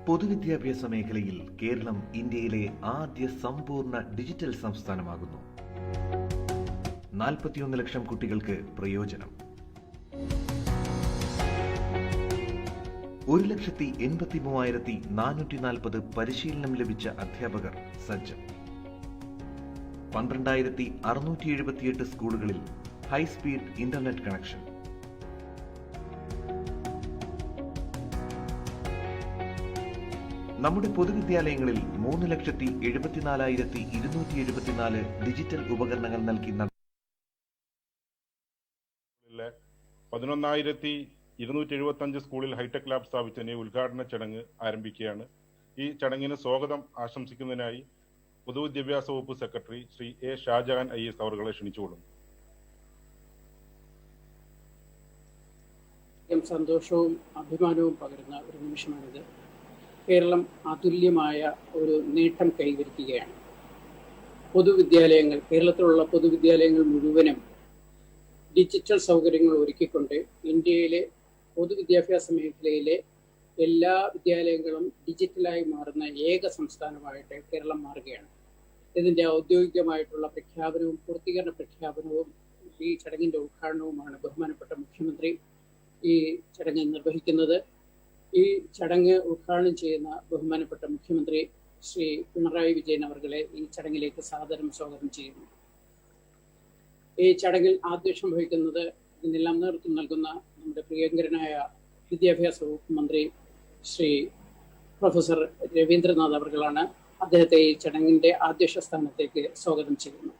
പൊതുവിദ്യാഭ്യാസ മേഖലയിൽ കേരളം ഇന്ത്യയിലെ ആദ്യ സമ്പൂർണ്ണ ഡിജിറ്റൽ സംസ്ഥാനമാകുന്നു. 41 ലക്ഷം കുട്ടികൾക്ക് പ്രയോജനം. 1,83,440 പരിശീലനം ലഭിച്ച അധ്യാപകർ സജ്ജം. 12,678 സ്കൂളുകളിൽ ഹൈസ്പീഡ് ഇന്റർനെറ്റ് കണക്ഷൻ. നമ്മുടെ പൊതുവിദ്യാലയങ്ങളിൽ 3,74,274 ഡിജിറ്റൽ ഉപകരണങ്ങൾ നൽകി 11,275 സ്കൂളിൽ ഹൈടെക് ലാബ് സ്ഥാപിച്ചതിന്റെ ഉദ്ഘാടന ചടങ്ങ് ആരംഭിക്കുകയാണ്. ഈ ചടങ്ങിന് സ്വാഗതം ആശംസിക്കുന്നതിനായി പൊതുവിദ്യാഭ്യാസ വകുപ്പ് secretary Shri A Shajahan IAS അവരെ ക്ഷണിച്ചുകൊള്ളുന്നു. സന്തോഷവും അഭിമാനവും പകരുന്ന ഒരു നിമിഷമാണിത്. കേരളം അതുല്യമായ ഒരു നേട്ടം കൈവരിക്കുകയാണ്. പൊതുവിദ്യാലയങ്ങൾ, കേരളത്തിലുള്ള പൊതുവിദ്യാലയങ്ങൾ മുഴുവനും ഡിജിറ്റൽ സൗകര്യങ്ങൾ ഒരുക്കിക്കൊണ്ട് ഇന്ത്യയിലെ പൊതുവിദ്യാഭ്യാസ മേഖലയിലെ എല്ലാ വിദ്യാലയങ്ങളും ഡിജിറ്റലായി മാറുന്ന ഏക സംസ്ഥാനമായിട്ട് കേരളം മാറുകയാണ്. ഇതിൻ്റെ ഔദ്യോഗികമായിട്ടുള്ള പ്രഖ്യാപനവും പൂർത്തീകരണ പ്രഖ്യാപനവും ഈ ചടങ്ങിൻ്റെ ഉദ്ഘാടനവുമാണ് ബഹുമാനപ്പെട്ട മുഖ്യമന്ത്രി ഈ ചടങ്ങ് നിർവഹിക്കുന്നത്. ഈ ചടങ്ങ് ഉദ്ഘാടനം ചെയ്യുന്ന ബഹുമാനപ്പെട്ട മുഖ്യമന്ത്രി ശ്രീ പിണറായി വിജയൻ അവർകളെ ഈ ചടങ്ങിലേക്ക് സാദരം സ്വാഗതം ചെയ്യുന്നു. ഈ ചടങ്ങിൽ ആധ്യക്ഷം വഹിക്കുന്നത്, ഇതിനെല്ലാം നേതൃത്വം നൽകുന്ന നമ്മുടെ പ്രിയങ്കരനായ വിദ്യാഭ്യാസ വകുപ്പ് മന്ത്രി ശ്രീ പ്രൊഫസർ രവീന്ദ്രനാഥ് അവർകളാണ്. അദ്ദേഹത്തെ ഈ ചടങ്ങിൻ്റെ അധ്യക്ഷ സ്ഥാനത്തേക്ക് സ്വാഗതം ചെയ്യുന്നു.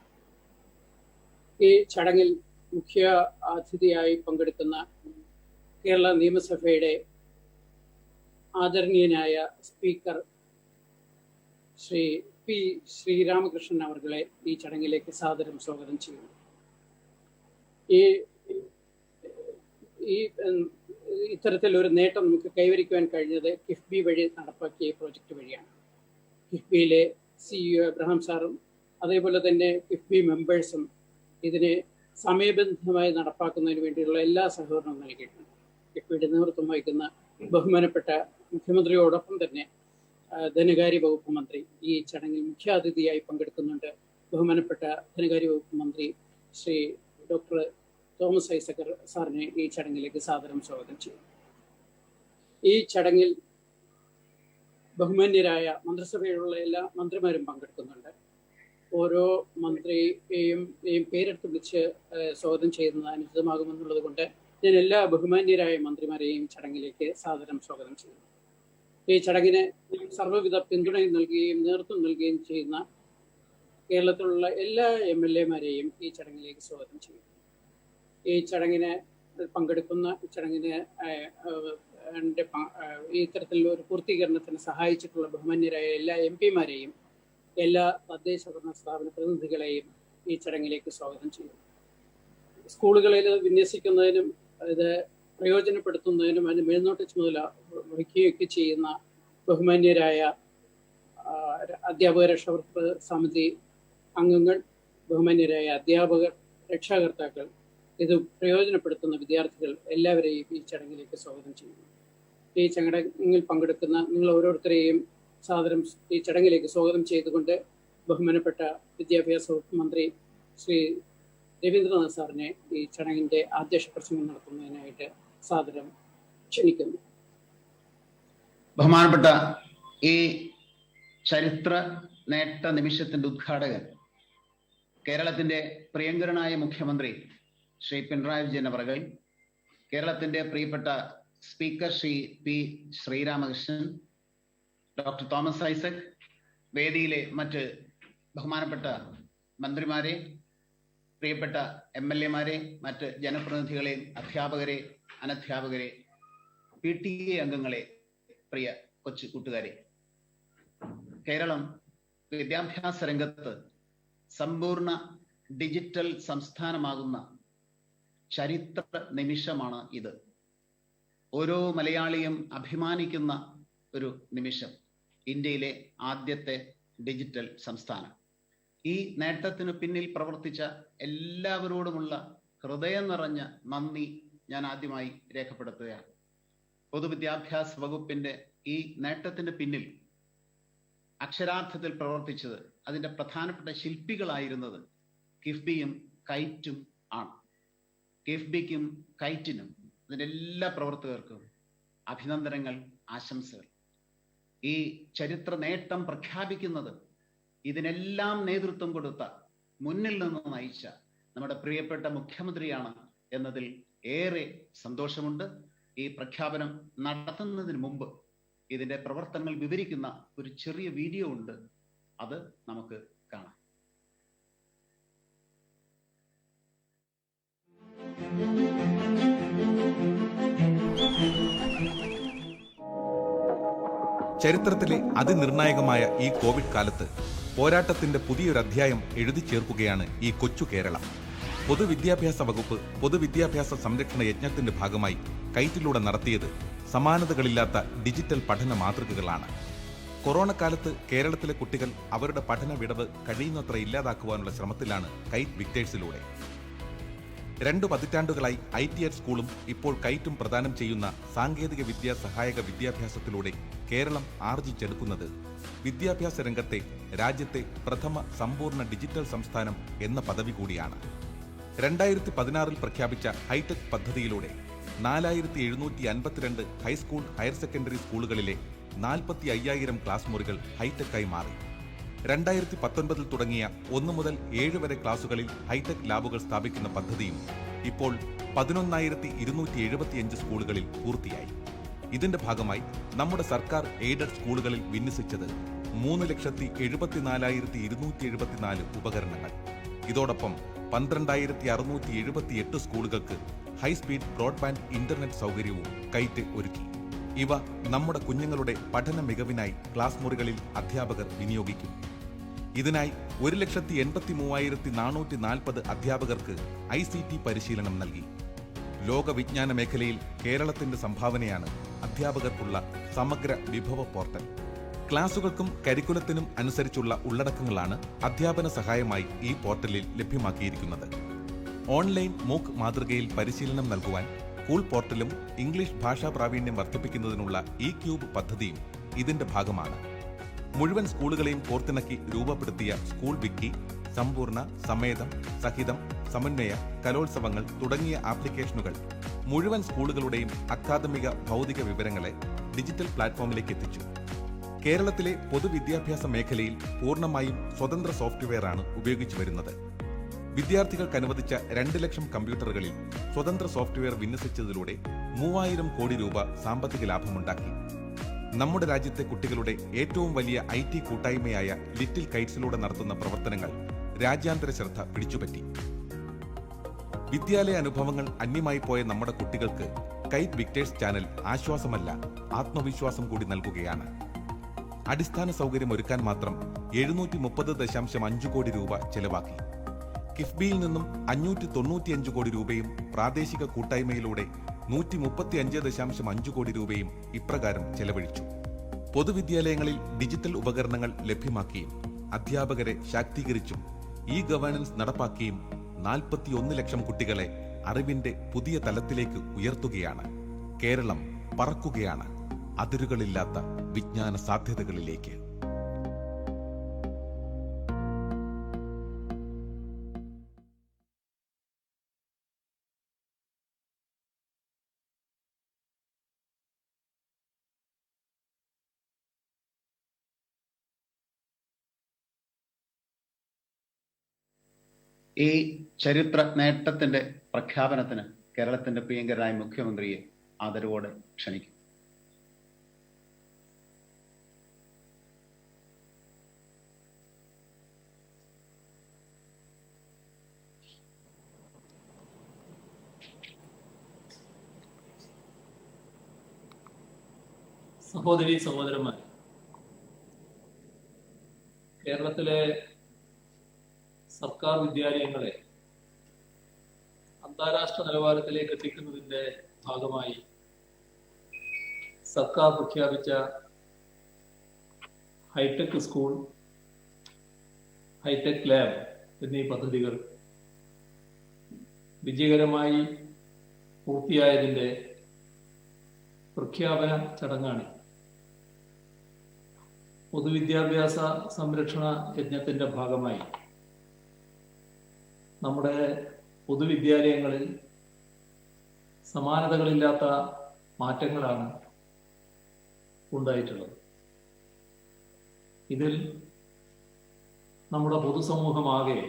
ഈ ചടങ്ങിൽ മുഖ്യ അതിഥിയായി പങ്കെടുക്കുന്ന കേരള നിയമസഭയുടെ ആദരണീയനായ സ്പീക്കർ ശ്രീ പി ശ്രീരാമകൃഷ്ണൻ അവർകളെ ഈ ചടങ്ങിലേക്ക് സാദരം സ്വാഗതം ചെയ്യുന്നു. ഈ ഇത്തരത്തിലൊരു നേട്ടം നമുക്ക് കൈവരിക്കുവാൻ കഴിഞ്ഞത് കിഫ്ബി വഴി നടപ്പാക്കിയ പ്രോജക്റ്റ് വഴിയാണ്. കിഫ്ബിയിലെ CEO എബ്രഹാം സാറും അതേപോലെ തന്നെ കിഫ്ബി മെമ്പേഴ്സും ഇതിനെ സമയബന്ധിതമായി നടപ്പാക്കുന്നതിന് വേണ്ടിയുള്ള എല്ലാ സഹകരണവും നൽകിയിട്ടുണ്ട്. കിഫ്ബിയുടെ നേതൃത്വം വഹിക്കുന്ന ബഹുമാനപ്പെട്ട മുഖ്യമന്ത്രിയോടൊപ്പം തന്നെ ധനകാര്യ വകുപ്പ് മന്ത്രി ഈ ചടങ്ങിൽ മുഖ്യാതിഥിയായി പങ്കെടുക്കുന്നുണ്ട്. ബഹുമാനപ്പെട്ട ധനകാര്യ വകുപ്പ് മന്ത്രി ശ്രീ ഡോക്ടർ തോമസ് ഐസക് സാറിനെ ഈ ചടങ്ങിലേക്ക് സാദരം സ്വാഗതം ചെയ്യും. ഈ ചടങ്ങിൽ ബഹുമാന്യരായ മന്ത്രിസഭയിലുള്ള എല്ലാ മന്ത്രിമാരും പങ്കെടുക്കുന്നുണ്ട്. ഓരോ മന്ത്രിയെയും പേരെടുത്ത് വിളിച്ച് സ്വാഗതം ചെയ്യുന്നത് അനുചിതമാകുമെന്നുള്ളത് കൊണ്ട് ഞാൻ എല്ലാ ബഹുമാന്യരായ മന്ത്രിമാരെയും ചടങ്ങിലേക്ക് സാദരം സ്വാഗതം ചെയ്യുന്നു. ഈ ചടങ്ങിന് സർവ്വവിധ പിന്തുണയും നൽകുകയും നേതൃത്വം നൽകുകയും ചെയ്യുന്ന കേരളത്തിലുള്ള എല്ലാ MLA-മാരെയും ഈ ചടങ്ങിലേക്ക് സ്വാഗതം ചെയ്യുന്നു. ഈ ചടങ്ങിന് പങ്കെടുക്കുന്ന ഈ തരത്തിലുള്ള ഒരു പൂർത്തീകരണത്തിന് സഹായിച്ചിട്ടുള്ള ബഹുമാന്യരായ എല്ലാ MP-മാരെയും എല്ലാ തദ്ദേശ ഭരണ സ്ഥാപന പ്രതിനിധികളെയും ഈ ചടങ്ങിലേക്ക് സ്വാഗതം ചെയ്യുന്നു. സ്കൂളുകളിൽ വിന്യസിക്കുന്നതിനും ഇത് പ്രയോജനപ്പെടുത്തുന്നതിനും അതിന് മേൽനോട്ട ചുമതല വഹിക്കുകയൊക്കെ ചെയ്യുന്ന ബഹുമാന്യരായ അധ്യാപക രക്ഷാകർതൃ സമിതി അംഗങ്ങൾ, ബഹുമാന്യരായ അധ്യാപകർ, രക്ഷാകർത്താക്കൾ, ഇത് പ്രയോജനപ്പെടുത്തുന്ന വിദ്യാർത്ഥികൾ എല്ലാവരെയും ഈ ചടങ്ങിലേക്ക് സ്വാഗതം ചെയ്യുന്നു. ഈ ചടങ്ങിൽ പങ്കെടുക്കുന്ന നിങ്ങൾ ഓരോരുത്തരെയും സാദരം ഈ ചടങ്ങിലേക്ക് സ്വാഗതം ചെയ്തുകൊണ്ട് ബഹുമാനപ്പെട്ട വിദ്യാഭ്യാസ വകുപ്പ് മന്ത്രി ശ്രീ രവീന്ദ്രനാഥ് സാറിനെ ഈ ചടങ്ങിന്റെ അധ്യക്ഷ പ്രസംഗം നടത്തുന്നതിനായിട്ട് സാദരം ക്ഷണിക്കുന്നു. ബഹുമാനപ്പെട്ട ഈ ചരിത്ര നേട്ട നിമിഷത്തിന്റെ ഉദ്ഘാടകൻ കേരളത്തിന്റെ പ്രിയങ്കരനായ മുഖ്യമന്ത്രി ശ്രീ പിണറായി വിജയൻ അവർകൾ, കേരളത്തിന്റെ പ്രിയപ്പെട്ട speaker Shri P Sreeramakrishnan, doctor Thomas Isaac, വേദിയിലെ മറ്റ് ബഹുമാനപ്പെട്ട മന്ത്രിമാരെ, പ്രിയപ്പെട്ട MLA-മാരെ, മറ്റ് ജനപ്രതിനിധികളെ, അധ്യാപകരെ, അനധ്യാപകരെ, PTA അംഗങ്ങളെ, പ്രിയ കൊച്ചു കൂട്ടുകാരെ, കേരളം വിദ്യാഭ്യാസ രംഗത്ത് സമ്പൂർണ്ണ ഡിജിറ്റൽ സംസ്ഥാനമാകുന്ന ചരിത്ര നിമിഷമാണ് ഇത്. ഓരോ മലയാളിയും അഭിമാനിക്കുന്ന ഒരു നിമിഷം. ഇന്ത്യയിലെ ആദ്യത്തെ ഡിജിറ്റൽ സംസ്ഥാനം. ഈ നേട്ടത്തിന് പിന്നിൽ പ്രവർത്തിച്ച എല്ലാവരോടുമുള്ള ഹൃദയം നിറഞ്ഞ നന്ദി ഞാൻ ആദ്യമായി രേഖപ്പെടുത്തുകയാണ്. പൊതുവിദ്യാഭ്യാസ വകുപ്പിന്റെ ഈ നേട്ടത്തിന്റെ പിന്നിൽ അക്ഷരാർത്ഥത്തിൽ പ്രവർത്തിച്ചത്, അതിന്റെ പ്രധാനപ്പെട്ട ശില്പികളായിരുന്നത് കിഫ്ബിയും കൈറ്റും ആണ്. കിഫ്ബിക്കും കൈറ്റിനും അതിന്റെ എല്ലാ പ്രവർത്തകർക്കും അഭിനന്ദനങ്ങൾ, ആശംസകൾ. ഈ ചരിത്ര നേട്ടം പ്രഖ്യാപിക്കുന്നത് ഇതിനെല്ലാം നേതൃത്വം കൊടുത്ത, മുന്നിൽ നിന്ന് നയിച്ച നമ്മുടെ പ്രിയപ്പെട്ട മുഖ്യമന്ത്രിയാണ് എന്നതിൽ ഏറെ സന്തോഷമുണ്ട്. ഈ പ്രഖ്യാപനം നടത്തുന്നതിന് മുമ്പ് ഇതിന്റെ പ്രവർത്തനങ്ങൾ വിവരിക്കുന്ന ഒരു ചെറിയ വീഡിയോ ഉണ്ട്, അത് നമുക്ക് കാണാം. ചരിത്രത്തിലെ അതിനിർണായകമായ ഈ കോവിഡ് കാലത്ത് പോരാട്ടത്തിന്റെ പുതിയൊരു അധ്യായം എഴുതി ചേർക്കുകയാണ് ഈ കൊച്ചു കേരളം. പൊതുവിദ്യാഭ്യാസ വകുപ്പ് പൊതുവിദ്യാഭ്യാസ സംരക്ഷണ യജ്ഞത്തിന്റെ ഭാഗമായി കൈറ്റിലൂടെ നടത്തിയത് സമാനതകളില്ലാത്ത ഡിജിറ്റൽ പഠന മാതൃകകളാണ്. കൊറോണ കാലത്ത് കേരളത്തിലെ കുട്ടികൾ അവരുടെ പഠന വിടവ് കഴിയുന്നത്ര ഇല്ലാതാക്കുവാനുള്ള ശ്രമത്തിലാണ് കൈറ്റ് വിക്ടേഴ്സിലൂടെ. 2 പതിറ്റാണ്ടുകളായി ITR സ്കൂളും ഇപ്പോൾ കൈറ്റും പ്രദാനം ചെയ്യുന്ന സാങ്കേതിക വിദ്യാ സഹായക വിദ്യാഭ്യാസത്തിലൂടെ കേരളം ആർജിച്ചെടുക്കുന്നത് വിദ്യാഭ്യാസ രംഗത്തെ രാജ്യത്തെ പ്രഥമ സമ്പൂർണ്ണ ഡിജിറ്റൽ സംസ്ഥാനം എന്ന പദവി കൂടിയാണ്. 2016 പ്രഖ്യാപിച്ച ഹൈടെക് പദ്ധതിയിലൂടെ 4752 ഹൈസ്കൂൾ, ഹയർ സെക്കൻഡറി സ്കൂളുകളിലെ 45,000 ക്ലാസ് മുറികൾ ഹൈടെക്കായി മാറി. 2019 തുടങ്ങിയ 1 മുതൽ 7 വരെ ക്ലാസുകളിൽ ഹൈടെക് ലാബുകൾ സ്ഥാപിക്കുന്ന പദ്ധതിയും ഇപ്പോൾ 11,275 സ്കൂളുകളിൽ പൂർത്തിയായി. ഇതിന്റെ ഭാഗമായി നമ്മുടെ സർക്കാർ എയ്ഡഡ് സ്കൂളുകളിൽ വിന്യസിച്ചത് 3,74,274 ഉപകരണങ്ങൾ. ഇതോടൊപ്പം 12,678 സ്കൂളുകൾക്ക് ഹൈസ്പീഡ് ബ്രോഡ്ബാൻഡ് ഇന്റർനെറ്റ് സൗകര്യവും കൈറ്റ് ഒരുക്കി. ഇവ നമ്മുടെ കുഞ്ഞുങ്ങളുടെ പഠന മികവിനായി ക്ലാസ് മുറികളിൽ അധ്യാപകർ വിനിയോഗിക്കും. ഇതിനായി 1,83,440 അധ്യാപകർക്ക് ICT പരിശീലനം നൽകി. ലോകവിജ്ഞാന മേഖലയിൽ കേരളത്തിന്റെ സംഭാവനയാണ് അധ്യാപകർക്കുള്ള സമഗ്ര വിഭവ പോർട്ടൽ. ക്ലാസുകൾക്കും കരിക്കുലത്തിനും അനുസരിച്ചുള്ള ഉള്ളടക്കങ്ങളാണ് അധ്യാപന സഹായമായി ഈ പോർട്ടലിൽ ലഭ്യമാക്കിയിരിക്കുന്നത്. ഓൺലൈൻ MOOC മാതൃകയിൽ പരിശീലനം നൽകുവാൻ സ്കൂൾ പോർട്ടലും ഇംഗ്ലീഷ് ഭാഷാ പ്രാവീണ്യം വർദ്ധിപ്പിക്കുന്നതിനുള്ള eCube പദ്ധതിയും ഇതിന്റെ ഭാഗമാണ്. മുഴുവൻ സ്കൂളുകളെയും കോർത്തിണക്കി രൂപപ്പെടുത്തിയ സ്കൂൾ വിക്കി, സമ്പൂർണ്ണ, സമേതം, സഹിതം, സമന്വയ, കലോത്സവങ്ങൾ തുടങ്ങിയ ആപ്ലിക്കേഷനുകൾ മുഴുവൻ സ്കൂളുകളുടെയും അക്കാദമിക ഭൗതിക വിവരങ്ങളെ ഡിജിറ്റൽ പ്ലാറ്റ്ഫോമിലേക്ക് എത്തിച്ചു. കേരളത്തിലെ പൊതുവിദ്യാഭ്യാസ മേഖലയിൽ പൂർണ്ണമായും സ്വതന്ത്ര സോഫ്റ്റ്വെയറാണ് ഉപയോഗിച്ചു വരുന്നത്. വിദ്യാർത്ഥികൾക്ക് അനുവദിച്ച 2 ലക്ഷം കമ്പ്യൂട്ടറുകളിൽ സ്വതന്ത്ര സോഫ്റ്റ്വെയർ വിന്യസിച്ചതിലൂടെ 3,000 കോടി രൂപ സാമ്പത്തിക ലാഭമുണ്ടാക്കി. നമ്മുടെ രാജ്യത്തെ കുട്ടികളുടെ ഏറ്റവും വലിയ IT കൂട്ടായ്മയായ ലിറ്റിൽ കൈറ്റ്സിലൂടെ നടത്തുന്ന പ്രവർത്തനങ്ങൾ രാജ്യാന്തര ശ്രദ്ധ പിടിച്ചുപറ്റി. വിദ്യാലയ അനുഭവങ്ങൾ അന്യമായി പോയ നമ്മുടെ കുട്ടികൾക്ക് കൈറ്റ് വിക്ടേഴ്സ് ചാനൽ ആശ്വാസമല്ല, ആത്മവിശ്വാസം കൂടി നൽകുകയാണ്. അടിസ്ഥാന സൗകര്യം ഒരുക്കാൻ മാത്രം 730.5 കോടി രൂപ ചെലവാക്കി. കിഫ്ബിയിൽ നിന്നും 595 കോടി രൂപയും പ്രാദേശിക കൂട്ടായ്മയിലൂടെ 135.5 കോടി രൂപയും ഇപ്രകാരം ചെലവഴിച്ചു. പൊതുവിദ്യാലയങ്ങളിൽ ഡിജിറ്റൽ ഉപകരണങ്ങൾ ലഭ്യമാക്കിയും അധ്യാപകരെ ശാക്തീകരിച്ചും ഗവേണൻസ് നടപ്പാക്കിയും 41 ലക്ഷം കുട്ടികളെ അറിവിന്റെ പുതിയ തലത്തിലേക്ക് ഉയർത്തുകയാണ്. കേരളം പറക്കുകയാണ് അതിരുകളില്ലാത്ത വിജ്ഞാന സാധ്യതകളിലേക്ക്. ഈ ചരിത്ര നേട്ടത്തിന്റെ പ്രഖ്യാപനത്തിന് കേരളത്തിന്റെ പ്രിയങ്കരായ മുഖ്യമന്ത്രിയെ ആദരവോടെ ക്ഷണിക്കും. സഹോദരി സഹോദരന്മാർ, കേരളത്തിലെ സർക്കാർ വിദ്യാലയങ്ങളെ അന്താരാഷ്ട്ര നിലവാരത്തിലേക്ക് എത്തിക്കുന്നതിന്റെ ഭാഗമായി സർക്കാർ പ്രഖ്യാപിച്ച ഹൈടെക് സ്കൂൾ, ഹൈടെക് ലാബ് എന്നീ പദ്ധതികൾ വിജയകരമായി പൂർത്തിയായതിന്റെ പ്രഖ്യാപന ചടങ്ങാണ് പൊതുവിദ്യാഭ്യാസ സംരക്ഷണ യജ്ഞത്തിന്റെ ഭാഗമായി നമ്മുടെ പൊതുവിദ്യാലയങ്ങളിൽ സമാനതകളില്ലാത്ത മാറ്റങ്ങളാണ് ഉണ്ടായിട്ടുള്ളത്. ഇതിൽ നമ്മുടെ പൊതുസമൂഹമാകെ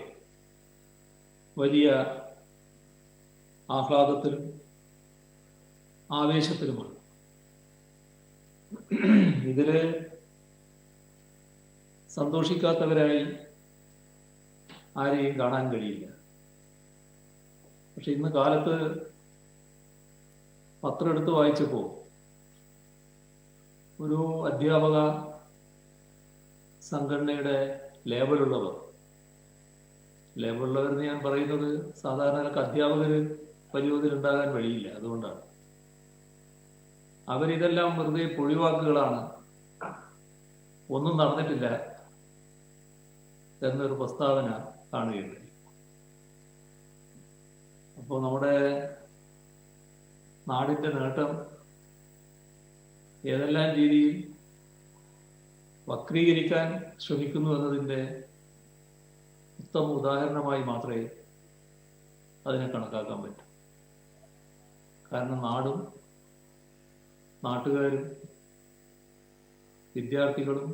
വലിയ ആഹ്ലാദത്തിലും ആവേശത്തിലുമാണ്. ഇതില് സന്തോഷിക്കാത്തവരായി ആരെയും കാണാൻ കഴിയില്ല. പക്ഷെ ഇന്ന് കാലത്ത് പത്രം എടുത്ത് വായിച്ചപ്പോൾ ഒരു അധ്യാപക സംഘടനയുടെ ലേബലുള്ളവരെന്ന് ഞാൻ പറയുന്നത് സാധാരണ അധ്യാപകര് വലിയതിലുണ്ടാകാൻ വഴിയില്ല. അതുകൊണ്ടാണ് അവരിതെല്ലാം വെറുതെ പൊഴിവാക്കുകളാണ്, ഒന്നും നടന്നിട്ടില്ല എന്നൊരു പ്രസ്താവന കാണുകയുണ്ടായി. അപ്പോൾ നമ്മുടെ നാടിന്റെ നേട്ടം ഏതെല്ലാം രീതിയിൽ വക്രീകരിക്കാൻ ശ്രമിക്കുന്നു എന്നതിൻ്റെ ഉത്തമ ഉദാഹരണമായി മാത്രമേ അതിനെ കണക്കാക്കാൻ പറ്റൂ. കാരണം നാടും നാട്ടുകാരും വിദ്യാർത്ഥികളും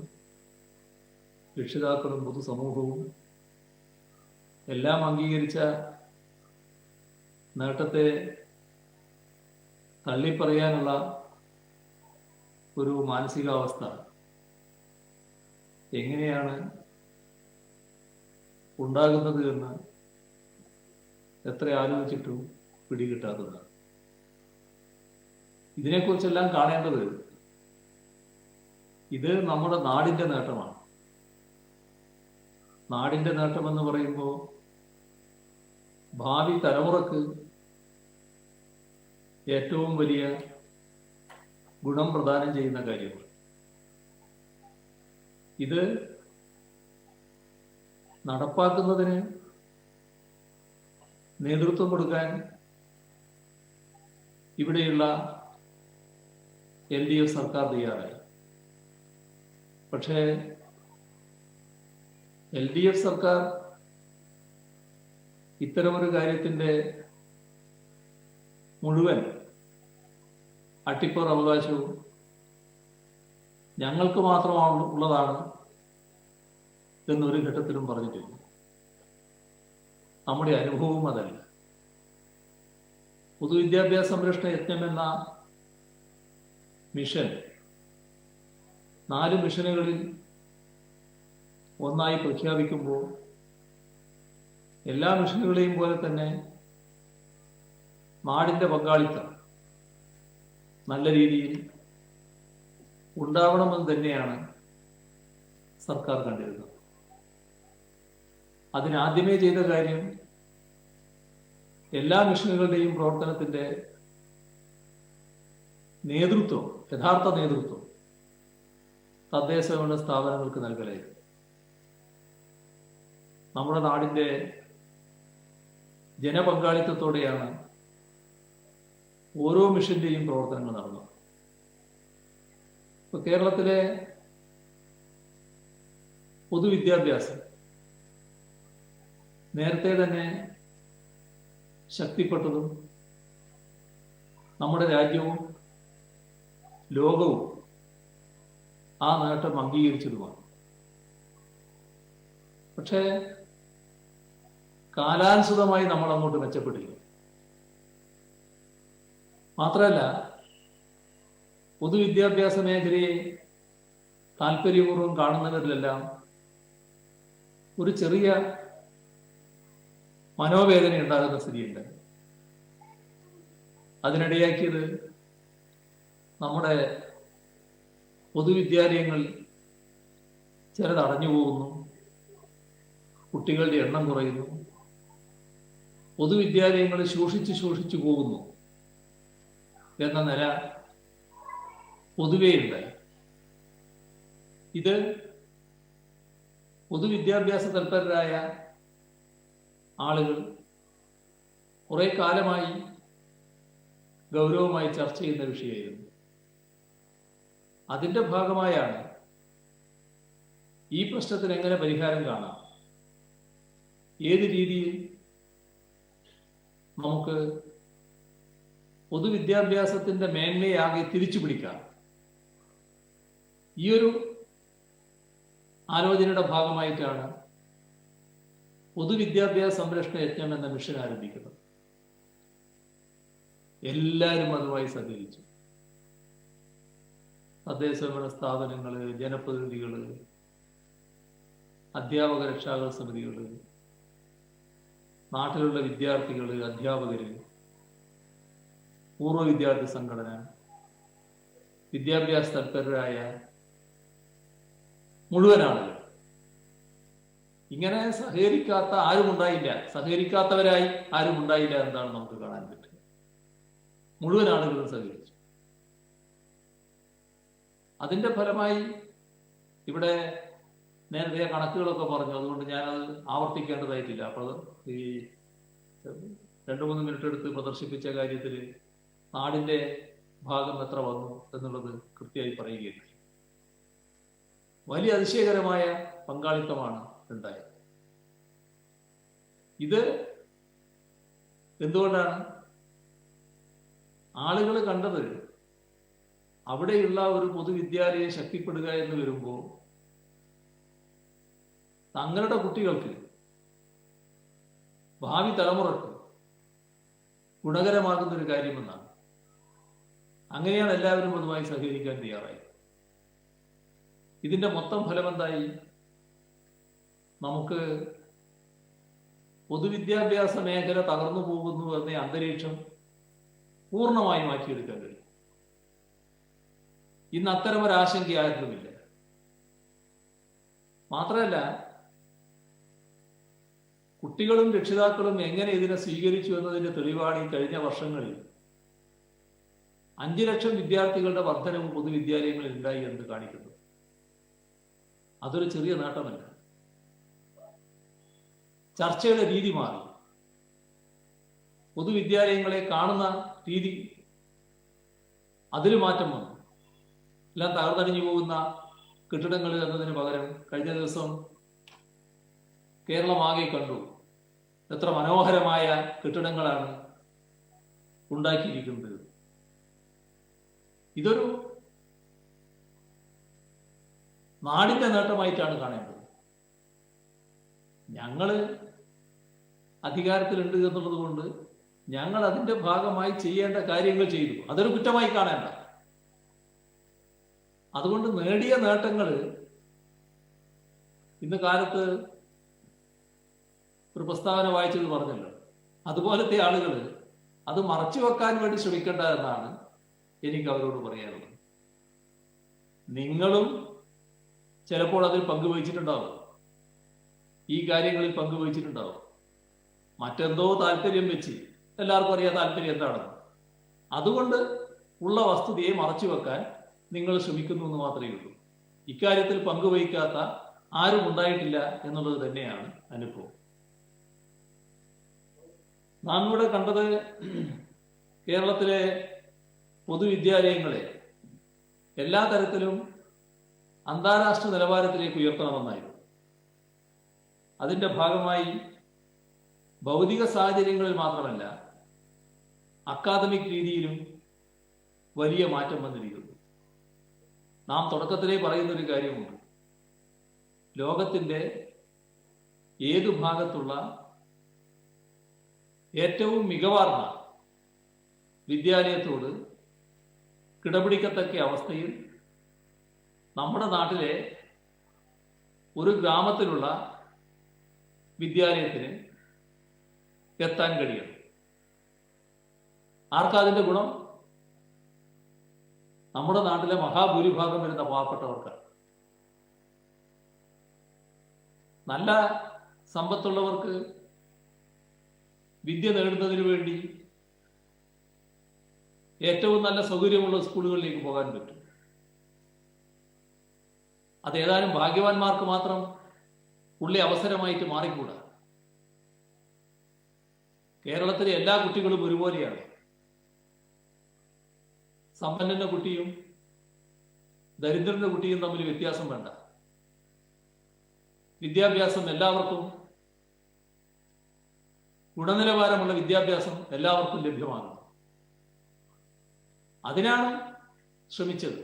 രക്ഷിതാക്കളും പൊതുസമൂഹവും എല്ലാം അംഗീകരിച്ച നേട്ടത്തെ തള്ളിപ്പറയാനുള്ള ഒരു മാനസികാവസ്ഥ എങ്ങനെയാണ് ഉണ്ടാകുന്നത് എന്ന് എത്ര ആലോചിച്ചിട്ടും പിടികിട്ടാത്തതാണ്. ഇതിനെക്കുറിച്ചെല്ലാം കാണേണ്ടത് ഇത് നമ്മുടെ നാടിന്റെ നേട്ടമാണ്. നാടിന്റെ നേട്ടമെന്ന് പറയുമ്പോൾ ഭാവി തലമുറക്ക് ഏറ്റവും വലിയ ഗുണം പ്രദാനം ചെയ്യുന്ന കാര്യമാണ്. ഇത് നടപ്പാക്കുന്നതിന് നേതൃത്വം കൊടുക്കാൻ ഇവിടെയുള്ള LDF സർക്കാർ തയ്യാറായി. പക്ഷേ LDF സർക്കാർ ഇത്തരമൊരു കാര്യത്തിന്റെ മുഴുവൻ അട്ടിപ്പർ അവകാശവും ഞങ്ങൾക്ക് മാത്രമാണ് ഉള്ളതാണ് എന്നൊരു ഘട്ടത്തിലും പറഞ്ഞിട്ടില്ല. നമ്മുടെ അനുഭവവും അതല്ല. പൊതുവിദ്യാഭ്യാസ സംരക്ഷണ യജ്ഞം എന്ന മിഷൻ 4 മിഷനുകളിൽ ഒന്നായി പ്രഖ്യാപിക്കുമ്പോൾ എല്ലാ മിഷനുകളെയും പോലെ തന്നെ നാടിന്റെ പങ്കാളിത്തം നല്ല രീതിയിൽ ഉണ്ടാവണമെന്ന് തന്നെയാണ് സർക്കാർ കണ്ടിരുന്നത്. അതിനാദ്യമേ ചെയ്ത കാര്യം എല്ലാ മിഷനുകളുടെയും പ്രവർത്തനത്തിന്റെ നേതൃത്വം, യഥാർത്ഥ നേതൃത്വം തദ്ദേശ ഭരണ സ്ഥാപനങ്ങൾക്ക് നൽകലായിരുന്നു. നമ്മുടെ നാടിന്റെ ജനപങ്കാളിത്തത്തോടെയാണ് ഓരോ മിഷന്റെയും പ്രവർത്തനങ്ങൾ നടന്നത്. ഇപ്പൊ കേരളത്തിലെ പൊതുവിദ്യാഭ്യാസം നേരത്തെ തന്നെ ശക്തിപ്പെട്ടതും നമ്മുടെ രാജ്യവും ലോകവും ആ നേട്ടം അംഗീകരിച്ചതുമാണ്. പക്ഷേ കാലാനുസൃതമായി നമ്മൾ അങ്ങോട്ട് മെച്ചപ്പെട്ടില്ല. മാത്രമല്ല, പൊതുവിദ്യാഭ്യാസ മേഖലയെ താല്പര്യപൂർവ്വം കാണുന്നവരിലെല്ലാം ഒരു ചെറിയ മനോവേദന ഉണ്ടാകുന്ന സ്ഥിതിയുണ്ട്. അതിനിടയാക്കിയത് നമ്മുടെ പൊതുവിദ്യാലയങ്ങൾ ചിലത് അടഞ്ഞു പോകുന്നു, കുട്ടികളുടെ എണ്ണം കുറയുന്നു, പൊതുവിദ്യാലയങ്ങൾ ശോഷിച്ചു പോകുന്നു എന്ന നില പൊതുവെയുണ്ട്. ഇത് പൊതുവിദ്യാഭ്യാസ തൽപരരായ ആളുകൾ കുറെ കാലമായി ഗൗരവമായി ചർച്ച ചെയ്യുന്ന വിഷയമായിരുന്നു. അതിന്റെ ഭാഗമായാണ് ഈ പ്രശ്നത്തിന് എങ്ങനെ പരിഹാരം കാണാം, ഏത് രീതിയിൽ നമുക്ക് പൊതുവിദ്യാഭ്യാസത്തിന്റെ മേന്മയാകെ തിരിച്ചു പിടിക്കാം, ഈ ഒരു ആലോചനയുടെ ഭാഗമായിട്ടാണ് പൊതുവിദ്യാഭ്യാസ സംരക്ഷണ യജ്ഞം എന്ന മിഷൻ ആരംഭിക്കുന്നത്. എല്ലാവരും അതുമായി സഹകരിച്ചു. തദ്ദേശ സ്വയംഭരണ സ്ഥാപനങ്ങള്, ജനപ്രതിനിധികള്, അധ്യാപക രക്ഷാകർതൃ സമിതികള്, നാട്ടിലുള്ള വിദ്യാർത്ഥികള്, അധ്യാപകര്, പൂർവ്വ വിദ്യാർത്ഥി സംഘടന, വിദ്യാഭ്യാസ തൽപരരായ മുഴുവൻ ആളുകൾ. ഇങ്ങനെ സഹകരിക്കാത്ത ആരും ഉണ്ടായില്ല, സഹകരിക്കാത്തവരായി ആരും ഉണ്ടായില്ല എന്നാണ് നമുക്ക് കാണാൻ പറ്റുക. മുഴുവൻ ആളുകളും സഹകരിച്ചു. അതിന്റെ ഫലമായി ഇവിടെ നേരത്തെ കണക്കുകളൊക്കെ പറഞ്ഞു, അതുകൊണ്ട് ഞാനത് ആവർത്തിക്കേണ്ടതായിട്ടില്ല. അപ്പോൾ ഈ 2-3 മിനിറ്റ് എടുത്ത് പ്രദർശിപ്പിച്ച കാര്യത്തിൽ നാടിന്റെ ഭാഗം എത്ര വന്നു എന്നുള്ളത് കൃത്യമായി പറയുകയില്ല. വലിയ അതിശയകരമായ പങ്കാളിത്തമാണ് ഉണ്ടായത്. ഇത് എന്തുകൊണ്ടാണ്? ആളുകൾ കണ്ടത് അവിടെയുള്ള ഒരു പൊതുവിദ്യാലയം ശക്തിപ്പെടുക എന്ന് വരുമ്പോൾ തങ്ങളുടെ കുട്ടികൾക്ക്, ഭാവി തലമുറക്ക് ഗുണകരമാകുന്ന ഒരു കാര്യമെന്നാണ്. അങ്ങനെയാണ് എല്ലാവരും അതുമായി സഹകരിക്കാൻ തയ്യാറായത്. ഇതിന്റെ മൊത്തം ഫലം എന്തായി? നമുക്ക് പൊതുവിദ്യാഭ്യാസ മേഖല തകർന്നു പോകുന്നു എന്ന അന്തരീക്ഷം പൂർണ്ണമായി മാറ്റിയെടുക്കാൻ കഴിയും. ഇന്ന് അത്തരമൊരാശങ്ക ആയിരുന്നുമില്ല. മാത്രമല്ല, കുട്ടികളും രക്ഷിതാക്കളും എങ്ങനെ ഇതിനെ സ്വീകരിച്ചു എന്നതിന്റെ തെളിവാണ് ഈ കഴിഞ്ഞ വർഷങ്ങളിൽ 5 ലക്ഷം വിദ്യാർത്ഥികളുടെ വർധനവ് പൊതുവിദ്യാലയങ്ങളിൽ ഉണ്ടായി എന്ന് കാണിക്കുന്നത്. അതൊരു ചെറിയ നേട്ടമല്ല. ചർച്ചയുടെ രീതി മാറി. പൊതുവിദ്യാലയങ്ങളെ കാണുന്ന രീതി, അതിൽ മാറ്റം വന്നു. എല്ലാം തകർന്നടിഞ്ഞു പോകുന്ന കെട്ടിടങ്ങൾ എന്നതിന് പകരം കഴിഞ്ഞ ദിവസം കേരളമാകെ കണ്ടു എത്ര മനോഹരമായ കെട്ടിടങ്ങളാണ് ഉണ്ടാക്കിയിരിക്കുന്നത്. ഇതൊരു നാടിന്റെ നേട്ടമായിട്ടാണ് കാണേണ്ടത്. ഞങ്ങള് അധികാരത്തിലുണ്ട് എന്നുള്ളത് കൊണ്ട് ഞങ്ങൾ അതിന്റെ ഭാഗമായി ചെയ്യേണ്ട കാര്യങ്ങൾ ചെയ്തു. അതൊരു കുറ്റമായി കാണേണ്ട. അതുകൊണ്ട് നേടിയ നേട്ടങ്ങൾ ഇന്ന് കാലത്ത് ഒരു പ്രസ്താവന വായിച്ചത് പറഞ്ഞല്ലോ, അതുപോലത്തെ ആളുകൾ അത് മറച്ചു വെക്കാൻ വേണ്ടി ശ്രമിക്കേണ്ട എന്നാണ് എനിക്ക് അവരോട് പറയാനുള്ളത്. നിങ്ങളും ചിലപ്പോൾ അതിൽ പങ്കുവഹിച്ചിട്ടുണ്ടാവും, ഈ കാര്യങ്ങളിൽ പങ്കുവഹിച്ചിട്ടുണ്ടാവും. മറ്റെന്തോ താല്പര്യം വെച്ച്, എല്ലാവർക്കും അറിയാൻ താല്പര്യം എന്താണെന്ന്, അതുകൊണ്ട് ഉള്ള വസ്തുതയെ മറച്ചു വെക്കാൻ നിങ്ങൾ ശ്രമിക്കുന്നു എന്ന് മാത്രമേ ഉള്ളൂ. ഇക്കാര്യത്തിൽ പങ്കുവഹിക്കാത്ത ആരും ഉണ്ടായിട്ടില്ല എന്നുള്ളത് തന്നെയാണ് അനുഭവം. നാം ഇവിടെ കണ്ടത് കേരളത്തിലെ പൊതുവിദ്യാലയങ്ങളെ എല്ലാ തരത്തിലും അന്താരാഷ്ട്ര നിലവാരത്തിലേക്ക് ഉയർത്തണമെന്നായിരുന്നു. അതിന്റെ ഭാഗമായി ഭൗതിക സാഹചര്യങ്ങളിൽ മാത്രമല്ല, അക്കാദമിക് രീതിയിലും വലിയ മാറ്റം വന്നിരിക്കുന്നു. നാം തുടക്കത്തിലേ പറയുന്നൊരു കാര്യമുണ്ട്. ലോകത്തിന്റെ ഏതു ഭാഗത്തുള്ള ഏറ്റവും മികവാർന്ന വിദ്യാലയത്തോട് കിടപിടിക്കത്തക്ക അവസ്ഥയിൽ നമ്മുടെ നാട്ടിലെ ഒരു ഗ്രാമത്തിലുള്ള വിദ്യാലയത്തിന് എത്താൻ കഴിയണം. ആർക്കതിന്റെ ഗുണം? നമ്മുടെ നാട്ടിലെ മഹാഭൂരിഭാഗം വരുന്ന പാവപ്പെട്ടവർക്കാണ്. നല്ല സമ്പത്തുള്ളവർക്ക് വിദ്യ നേടുന്നതിന് വേണ്ടി ഏറ്റവും നല്ല സൗകര്യമുള്ള സ്കൂളുകളിലേക്ക് പോകാൻ പറ്റും. അത് ഏതാനും ഭാഗ്യവാന്മാർക്ക് മാത്രം ഉള്ള അവസരമായിട്ട് മാറിക്കൂടാ. കേരളത്തിലെ എല്ലാ കുട്ടികളും ഒരുപോലെയാണ്. സമ്പന്നന്റെ കുട്ടിയും ദരിദ്രന്റെ കുട്ടിയും തമ്മിൽ വ്യത്യാസം വേണ്ട. വിദ്യാഭ്യാസം എല്ലാവർക്കും, ഗുണനിലവാരമുള്ള വിദ്യാഭ്യാസം എല്ലാവർക്കും ലഭ്യമാകണം. അതിനാണ് ശ്രമിച്ചത്.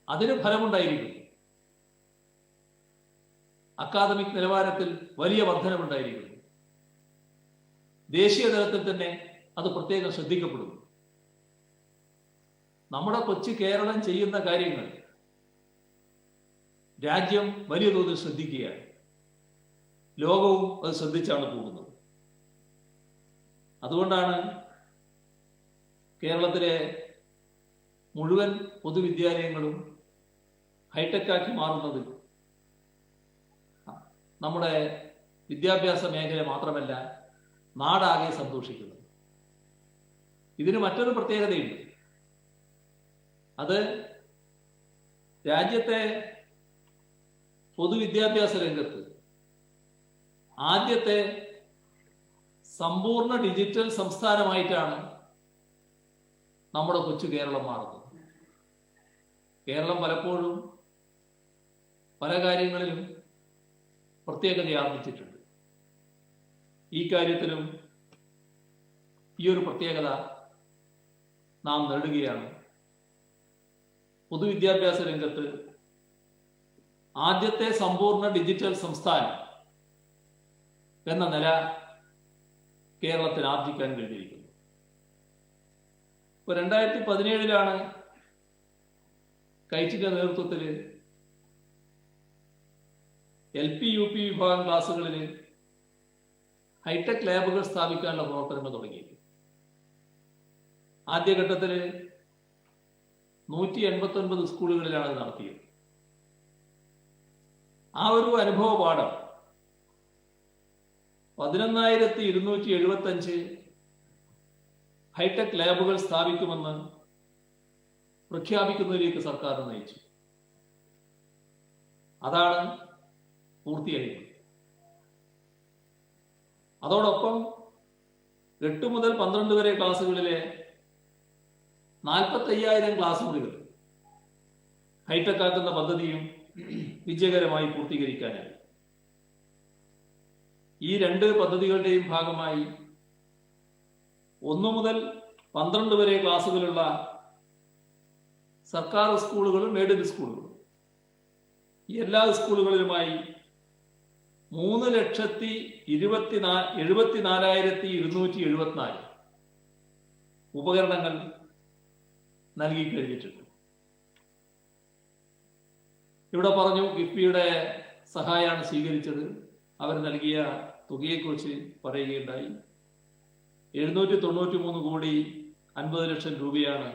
അതിന് ഫലമുണ്ടായിരിക്കും. അക്കാദമിക് നിലവാരത്തിൽ വലിയ വർധനവുണ്ടായിരിക്കുന്നു. ദേശീയ തലത്തിൽ തന്നെ അത് പ്രത്യേകം ശ്രദ്ധിക്കപ്പെടുന്നു. നമ്മുടെ കൊച്ചു കേരളം ചെയ്യുന്ന കാര്യങ്ങൾ രാജ്യം വലിയ തോതിൽ ശ്രദ്ധിക്കുകയാണ്. ലോകവും അത് ശ്രദ്ധിച്ചാണ് പോകുന്നത്. അതുകൊണ്ടാണ് കേരളത്തിലെ മുഴുവൻ പൊതുവിദ്യാലയങ്ങളും ഹൈടെക്കാക്കി മാറുന്നത് നമ്മുടെ വിദ്യാഭ്യാസ മേഖല മാത്രമല്ല, നാടാകെ സന്തോഷിക്കുന്നത്. ഇതിന് മറ്റൊരു പ്രത്യേകതയുണ്ട്. അത് രാജ്യത്തെ പൊതുവിദ്യാഭ്യാസ രംഗത്ത് ആദ്യത്തെ സമ്പൂർണ്ണ ഡിജിറ്റൽ സംസ്ഥാനമായിട്ടാണ് നമ്മുടെ കൊച്ചു കേരളം മാറുന്നത്. കേരളം പലപ്പോഴും പല കാര്യങ്ങളിലും പ്രത്യേകത ആർജിച്ചിട്ടുണ്ട്. ഈ കാര്യത്തിലും ഈ ഒരു പ്രത്യേകത നാം നേടുകയാണ്. പൊതുവിദ്യാഭ്യാസ രംഗത്ത് ആദ്യത്തെ സമ്പൂർണ്ണ ഡിജിറ്റൽ സംസ്ഥാനം എന്ന നില കേരളത്തിന് ആർജിക്കാൻ കഴിഞ്ഞിരിക്കുന്നു. ഇപ്പൊ 2017 കൈറ്റിന്റെ നേതൃത്വത്തിൽ LP UP വിഭാഗം ക്ലാസ്സുകളിൽ ഹൈടെക് ലാബുകൾ സ്ഥാപിക്കാനുള്ള പ്രവർത്തനങ്ങൾ തുടങ്ങി. ആദ്യഘട്ടത്തിൽ 189 സ്കൂളുകളിലാണ് അത് നടത്തിയത്. ആ ഒരു അനുഭവ പാഠം 11,275 ഹൈടെക് ലാബുകൾ സ്ഥാപിക്കുമെന്ന് പ്രഖ്യാപിക്കുന്നതിലേക്ക് സർക്കാർ നയിച്ചു. അതാണ് പൂർത്തിയായത്. അതോടൊപ്പം 8 മുതൽ 12 വരെ ക്ലാസ്സുകളിലെ 45,000 ക്ലാസ് മുറികൾ ഹൈടെക് ആക്കുന്ന പദ്ധതിയും വിജയകരമായി പൂർത്തീകരിക്കാനായി. ഈ 2 പദ്ധതികളുടെയും ഭാഗമായി 1 മുതൽ 12 വരെ ക്ലാസ്സുകളുള്ള സർക്കാർ സ്കൂളുകളും എയ്ഡഡ് സ്കൂളുകളും ഈ എല്ലാ സ്കൂളുകളിലുമായി 3,74,274 ഉപകരണങ്ങൾ നൽകി കഴിഞ്ഞിട്ടുണ്ട്. ഇവിടെ പറഞ്ഞു കിഫ്ബിയുടെ സഹായമാണ് സ്വീകരിച്ചത്. അവർ നൽകിയ തുകയെക്കുറിച്ച് പറയുകയുണ്ടായി. 793 കോടി 50 ലക്ഷം രൂപയാണ്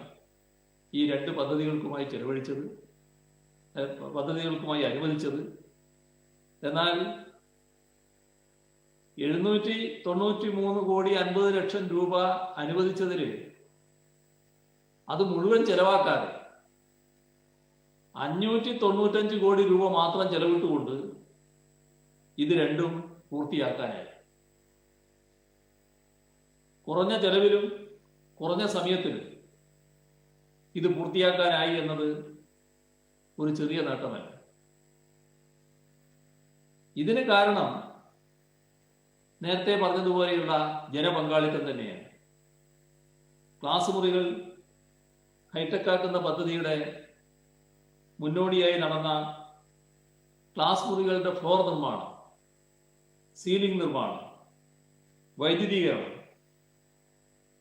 ഈ 2 പദ്ധതികൾക്കുമായി പദ്ധതികൾക്കുമായി അനുവദിച്ചത്. എന്നാൽ 793 കോടി 50 ലക്ഷം രൂപ അനുവദിച്ചതിൽ അത് മുഴുവൻ ചെലവാക്കാതെ 595 കോടി രൂപ മാത്രം ചെലവിട്ടുകൊണ്ട് ഇത് രണ്ടും പൂർത്തിയാക്കാനായി. കുറഞ്ഞ ചെലവിലും കുറഞ്ഞ സമയത്തിലും ഇത് പൂർത്തിയാക്കാനായി എന്നത് ഒരു ചെറിയ നേട്ടമല്ല. ഇതിന് കാരണം നേരത്തെ പറഞ്ഞതുപോലെയുള്ള ജനപങ്കാളിത്തം തന്നെയാണ്. ക്ലാസ് മുറികൾ ഹൈടെക് ആക്കുന്ന പദ്ധതിയുടെ മുന്നോടിയായി നടന്ന ക്ലാസ് മുറികളുടെ ഫ്ലോർ നിർമ്മാണം, സീലിംഗ് നിർമ്മാണം, വൈദ്യുതീകരണം,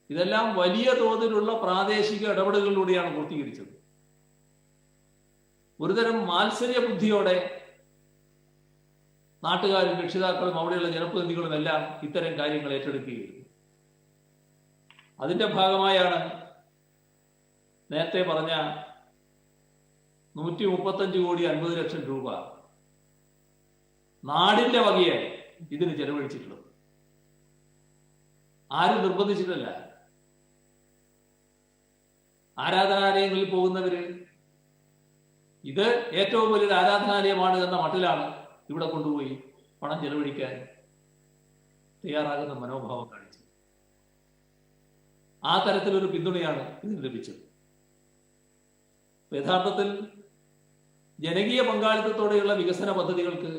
ഇതെല്ലാം വലിയ തോതിലുള്ള പ്രാദേശിക ഇടപെടലുകളിലൂടെയാണ് പൂർത്തീകരിച്ചത്. ഒരുതരം മാത്സര്യ ബുദ്ധിയോടെ നാട്ടുകാരും രക്ഷിതാക്കളും അവിടെയുള്ള ജനപ്രതിനിധികളും എല്ലാം ഇത്തരം കാര്യങ്ങൾ ഏറ്റെടുക്കുകയായിരുന്നു. അതിന്റെ ഭാഗമായാണ് നേരത്തെ പറഞ്ഞ 135 കോടി 50 ലക്ഷം രൂപ നാടിന്റെ വകയായി ഇതിന് ചെലവഴിച്ചിട്ടുള്ളത്. ആരും നിർബന്ധിച്ചിട്ടല്ല. ആരാധനാലയങ്ങളിൽ പോകുന്നവര് ഇത് ഏറ്റവും വലിയൊരു ആരാധനാലയമാണ് എന്ന മട്ടിലാണ് ഇവിടെ കൊണ്ടുപോയി പണം ചെലവഴിക്കാൻ തയ്യാറാകുന്ന മനോഭാവം കാണിച്ചത്. ആ തരത്തിലൊരു പിന്തുണയാണ് ഇതിന് ലഭിച്ചത്. യഥാർത്ഥത്തിൽ ജനകീയ പങ്കാളിത്തത്തോടെയുള്ള വികസന പദ്ധതികൾക്ക്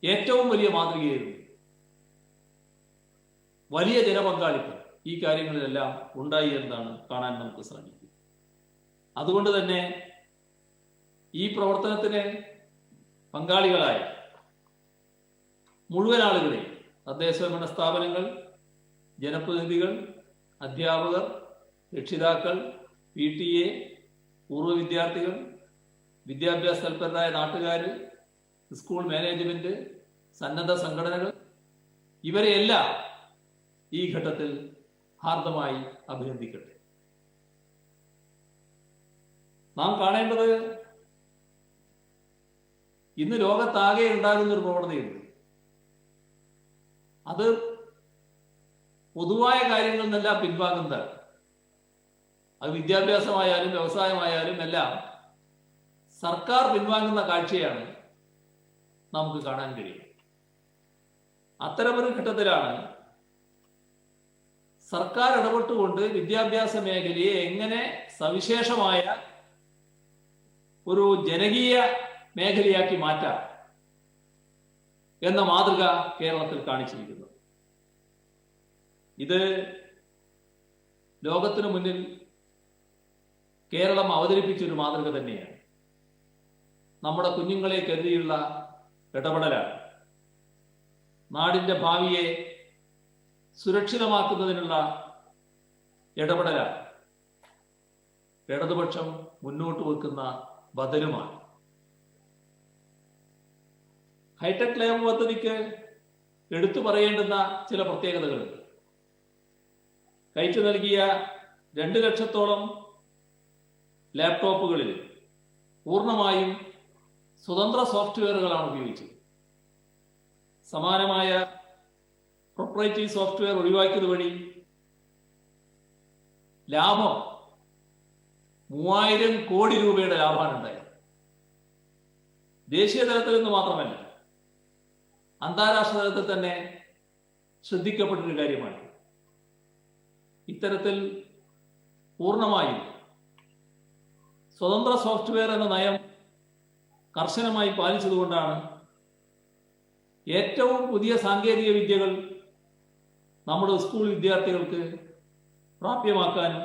ഏറ്റവും വലിയ മാതൃകയായിരുന്നു. വലിയ ജനപങ്കാളിത്തം ഈ കാര്യങ്ങളിലെല്ലാം ഉണ്ടായി എന്നാണ് കാണാൻ നമുക്ക് സാധിക്കും. അതുകൊണ്ട് തന്നെ ഈ പ്രവർത്തനത്തിന് പങ്കാളികളായ മുഴുവൻ ആളുകളെയും, തദ്ദേശഭരണ സ്ഥാപനങ്ങൾ, ജനപ്രതിനിധികൾ, അധ്യാപകർ, രക്ഷിതാക്കൾ, PTA, പൂർവ്വ വിദ്യാർത്ഥികൾ, വിദ്യാഭ്യാസ തൽപരരായ നാട്ടുകാർ, സ്കൂൾ മാനേജ്മെന്റ്, സന്നദ്ധ സംഘടനകൾ, ഇവരെയെല്ലാം ഈ ഘട്ടത്തിൽ ഹാർദമായി അഭിനന്ദിക്കട്ടെ. നാം കാണേണ്ടത് ഇന്ന് ലോകത്താകെ ഉണ്ടാകുന്ന ഒരു പ്രവണതയുണ്ട്. അത് പൊതുവായ കാര്യങ്ങളിൽ നിന്നെല്ലാം പിൻവാങ്ങുന്നതാണ്. അത് വിദ്യാഭ്യാസമായാലും വ്യവസായമായാലും എല്ലാം സർക്കാർ പിൻവാങ്ങുന്ന കാഴ്ചയാണ് നമുക്ക് കാണാൻ കഴിയും. അത്തരമൊരു ഘട്ടത്തിലാണ് സർക്കാർ ഇടപെട്ടുകൊണ്ട് വിദ്യാഭ്യാസ മേഖലയെ എങ്ങനെ സവിശേഷമായ ഒരു ജനകീയ മേഖലയാക്കി മാറ്റാം എന്ന മാതൃക കേരളത്തിൽ കാണിച്ചിരിക്കുന്നു. ഇത് ലോകത്തിനു മുന്നിൽ കേരളം അവതരിപ്പിച്ചൊരു മാതൃക തന്നെയാണ്. നമ്മുടെ കുഞ്ഞുങ്ങളെ കരുതിയുള്ള ഇടപെടലാണ്. നാടിന്റെ ഭാവിയെ സുരക്ഷിതമാക്കുന്നതിനുള്ള ഇടപെടലാണ് ഇടതുപക്ഷം മുന്നോട്ട് വെക്കുന്ന ബദലുമാണ്. ഹൈടെക് ലാബ് പദ്ധതിക്ക് എടുത്തു പറയേണ്ടുന്ന ചില പ്രത്യേകതകളുണ്ട്. കയറ്റി നൽകിയ 2 ലക്ഷത്തോളം ലാപ്ടോപ്പുകളിൽ പൂർണ്ണമായും സ്വതന്ത്ര സോഫ്റ്റ്വെയറുകളാണ് ഉപയോഗിച്ചത്. സമാനമായ പ്രൊപ്രൈറ്ററി സോഫ്റ്റ്വെയർ ഒഴിവാക്കിയത് വഴി ലാഭം 3000 കോടി രൂപയുടെ ലാഭമാണ് ഉണ്ടായത്. ദേശീയ തലത്തിൽ നിന്ന് മാത്രമല്ല, അന്താരാഷ്ട്ര തലത്തിൽ തന്നെ ശ്രദ്ധിക്കപ്പെട്ടൊരു കാര്യമാണ്. ഇത്തരത്തിൽ പൂർണ്ണമായും സ്വതന്ത്ര സോഫ്റ്റ്വെയർ എന്ന നയം കർശനമായി പാലിച്ചതുകൊണ്ടാണ് ഏറ്റവും പുതിയ സാങ്കേതിക വിദ്യകൾ നമ്മുടെ സ്കൂൾ വിദ്യാർത്ഥികൾക്ക് പ്രാപ്യമാക്കാനും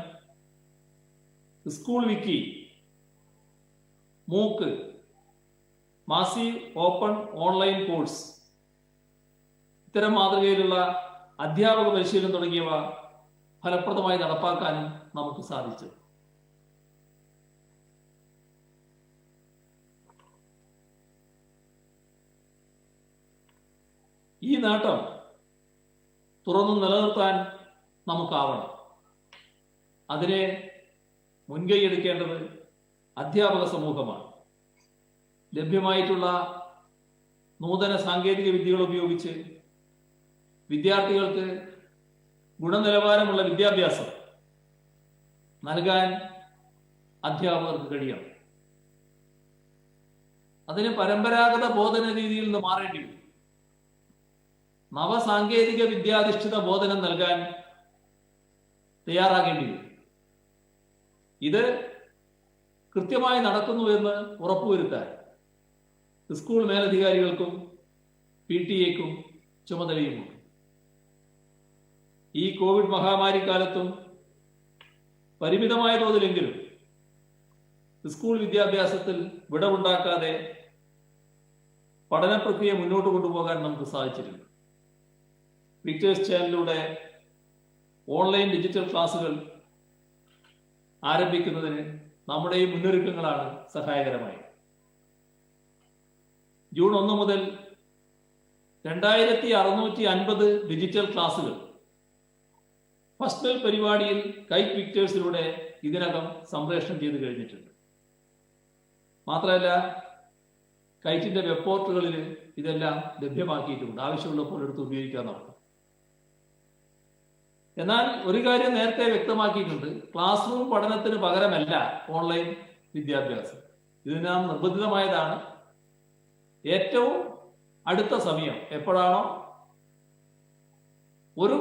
സ്കൂൾ വിക്കി, മൂക്ക്, മാസീവ് ഓപ്പൺ ഓൺലൈൻ കോഴ്സ്, ഇത്തരം മാതൃകയിലുള്ള അധ്യാപക പരിശീലനം തുടങ്ങിയവ ഫലപ്രദമായി നടപ്പാക്കാനും നമുക്ക് സാധിച്ചു. ഈ നേട്ടം തുറന്നു നിലനിർത്താൻ നമുക്കാവണം. അതിനെ മുൻകൈയെടുക്കേണ്ടത് അധ്യാപക സമൂഹമാണ്. ലഭ്യമായിട്ടുള്ള നൂതന സാങ്കേതിക വിദ്യകൾ ഉപയോഗിച്ച് വിദ്യാർത്ഥികൾക്ക് ഗുണനിലവാരമുള്ള വിദ്യാഭ്യാസം നൽകാൻ അധ്യാപകർക്ക് കഴിയണം. അതിന് പരമ്പരാഗത ബോധന രീതിയിൽ നിന്ന് മാറേണ്ടി വരും. നവസാങ്കേതിക വിദ്യാധിഷ്ഠിത ബോധനം നൽകാൻ തയ്യാറാകേണ്ടി വരും. ഇത് കൃത്യമായി നടക്കുന്നുവെന്ന് ഉറപ്പുവരുത്താൻ സ്കൂൾ മേലധികാരികൾക്കും PTA-ക്കും ചുമതലയുമുണ്ട്. ഈ കോവിഡ് മഹാമാരി കാലത്തും പരിമിതമായ തോതിലെങ്കിലും സ്കൂൾ വിദ്യാഭ്യാസത്തിൽ വിടവുണ്ടാക്കാതെ പഠന പ്രക്രിയ മുന്നോട്ട് കൊണ്ടുപോകാൻ നമുക്ക് സാധിച്ചിട്ടുണ്ട്. വിക്ടേഴ്സ് ചാനലിലൂടെ ഓൺലൈൻ ഡിജിറ്റൽ ക്ലാസുകൾ ആരംഭിക്കുന്നതിന് നമ്മുടെ ഈ മുന്നൊരുക്കങ്ങളാണ് സഹായകരമായത്. ജൂൺ 1 മുതൽ 2650 ഡിജിറ്റൽ ക്ലാസുകൾ ഫസ്റ്റ് ബെൽ പരിപാടിയിൽ കൈറ്റ് വിക്ടേഴ്സിലൂടെ ഇതിനകം സംപ്രേഷണം ചെയ്തു കഴിഞ്ഞിട്ടുണ്ട്. മാത്രമല്ല, കൈറ്റിന്റെ വെബ് പോർട്ടലുകളിൽ ഇതെല്ലാം ലഭ്യമാക്കിയിട്ടുണ്ട്. ആവശ്യമുള്ളപ്പോൾ എടുത്ത് ഉപയോഗിക്കാൻ നടക്കും. എന്നാൽ ഒരു കാര്യം നേരത്തെ വ്യക്തമാക്കിയിട്ടുണ്ട്: ക്ലാസ് റൂം പഠനത്തിന് പകരമല്ല ഓൺലൈൻ വിദ്യാഭ്യാസം. ഇത് നാം നിർബന്ധിതമായതാണ്. ഏറ്റവും അടുത്ത സമയം എപ്പോഴാണോ ഒരു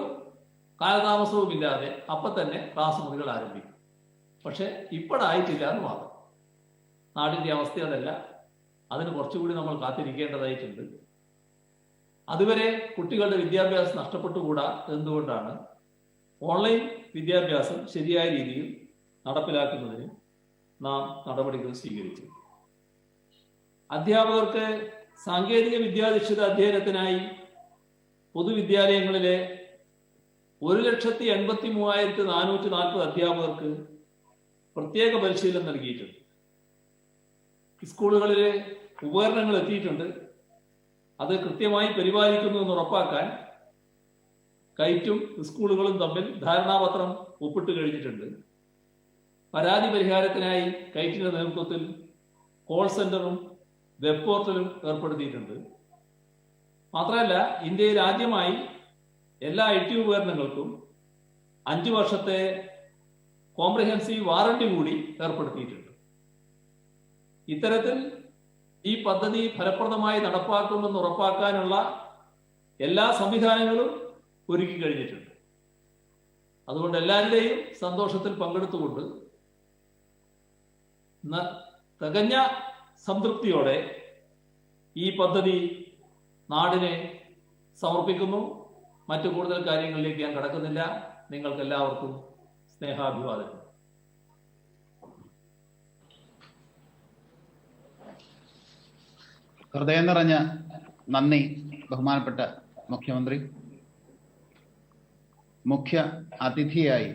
കാലതാമസവും ഇല്ലാതെ അപ്പം തന്നെ ക്ലാസ് മുറികൾ ആരംഭിക്കും. പക്ഷെ ഇപ്പോഴായിട്ടില്ല എന്ന് മാത്രം. നാടിൻ്റെ അവസ്ഥ അതല്ല. അതിന് കുറച്ചുകൂടി നമ്മൾ കാത്തിരിക്കേണ്ടതായിട്ടുണ്ട്. അതുവരെ കുട്ടികളുടെ വിദ്യാഭ്യാസം നഷ്ടപ്പെട്ടുകൂടാ. എന്തുകൊണ്ടാണ്? ഓൺലൈൻ വിദ്യാഭ്യാസം ശരിയായ രീതിയിൽ നടപ്പിലാക്കുന്നതിന് നാം നടപടികൾ സ്വീകരിച്ചു. അധ്യാപകർക്ക് സാങ്കേതിക വിദ്യാധിഷ്ഠിത അധ്യയനത്തിനായി പൊതുവിദ്യാലയങ്ങളിലെ 1,83,440 അധ്യാപകർക്ക് പ്രത്യേക പരിശീലനം നൽകിയിട്ടുണ്ട്. സ്കൂളുകളിലെ ഉപകരണങ്ങൾ എത്തിയിട്ടുണ്ട്. അത് കൃത്യമായി പരിപാലിക്കുന്നു എന്ന് ഉറപ്പാക്കാൻ കൈറ്റും സ്കൂളുകളും തമ്മിൽ ധാരണാപത്രം ഒപ്പിട്ട് കഴിഞ്ഞിട്ടുണ്ട്. പരാതി പരിഹാരത്തിനായി കൈറ്റിന്റെ നേതൃത്വത്തിൽ കോൾ സെന്ററും വെബ് പോർട്ടലും ഏർപ്പെടുത്തിയിട്ടുണ്ട്. മാത്രമല്ല, ഇന്ത്യയിൽ ആദ്യമായി എല്ലാ IT ഉപകരണങ്ങൾക്കും 5 വർഷത്തെ കോംപ്രിഹെൻസീവ് വാറണ്ടി കൂടി ഏർപ്പെടുത്തിയിട്ടുണ്ട്. ഇത്തരത്തിൽ ഈ പദ്ധതി ഫലപ്രദമായി നടപ്പാക്കുമെന്ന് ഉറപ്പാക്കാനുള്ള എല്ലാ സംവിധാനങ്ങളും ഒരുക്കി കഴിഞ്ഞിട്ടുണ്ട്. അതുകൊണ്ട് എല്ലാവരുടെയും സന്തോഷത്തിൽ പങ്കെടുത്തുകൊണ്ട് തികഞ്ഞ സംതൃപ്തിയോടെ ഈ പദ്ധതി നാടിനെ സമർപ്പിക്കുന്നു. മറ്റു കൂടുതൽ കാര്യങ്ങളിലേക്ക് ഞാൻ കടക്കുന്നില്ല. നിങ്ങൾക്ക് എല്ലാവർക്കും സ്നേഹാഭിവാദനം. ഹൃദയം നിറഞ്ഞ നന്ദി ബഹുമാനപ്പെട്ട മുഖ്യമന്ത്രി. മുഖ്യ അതിഥിയായി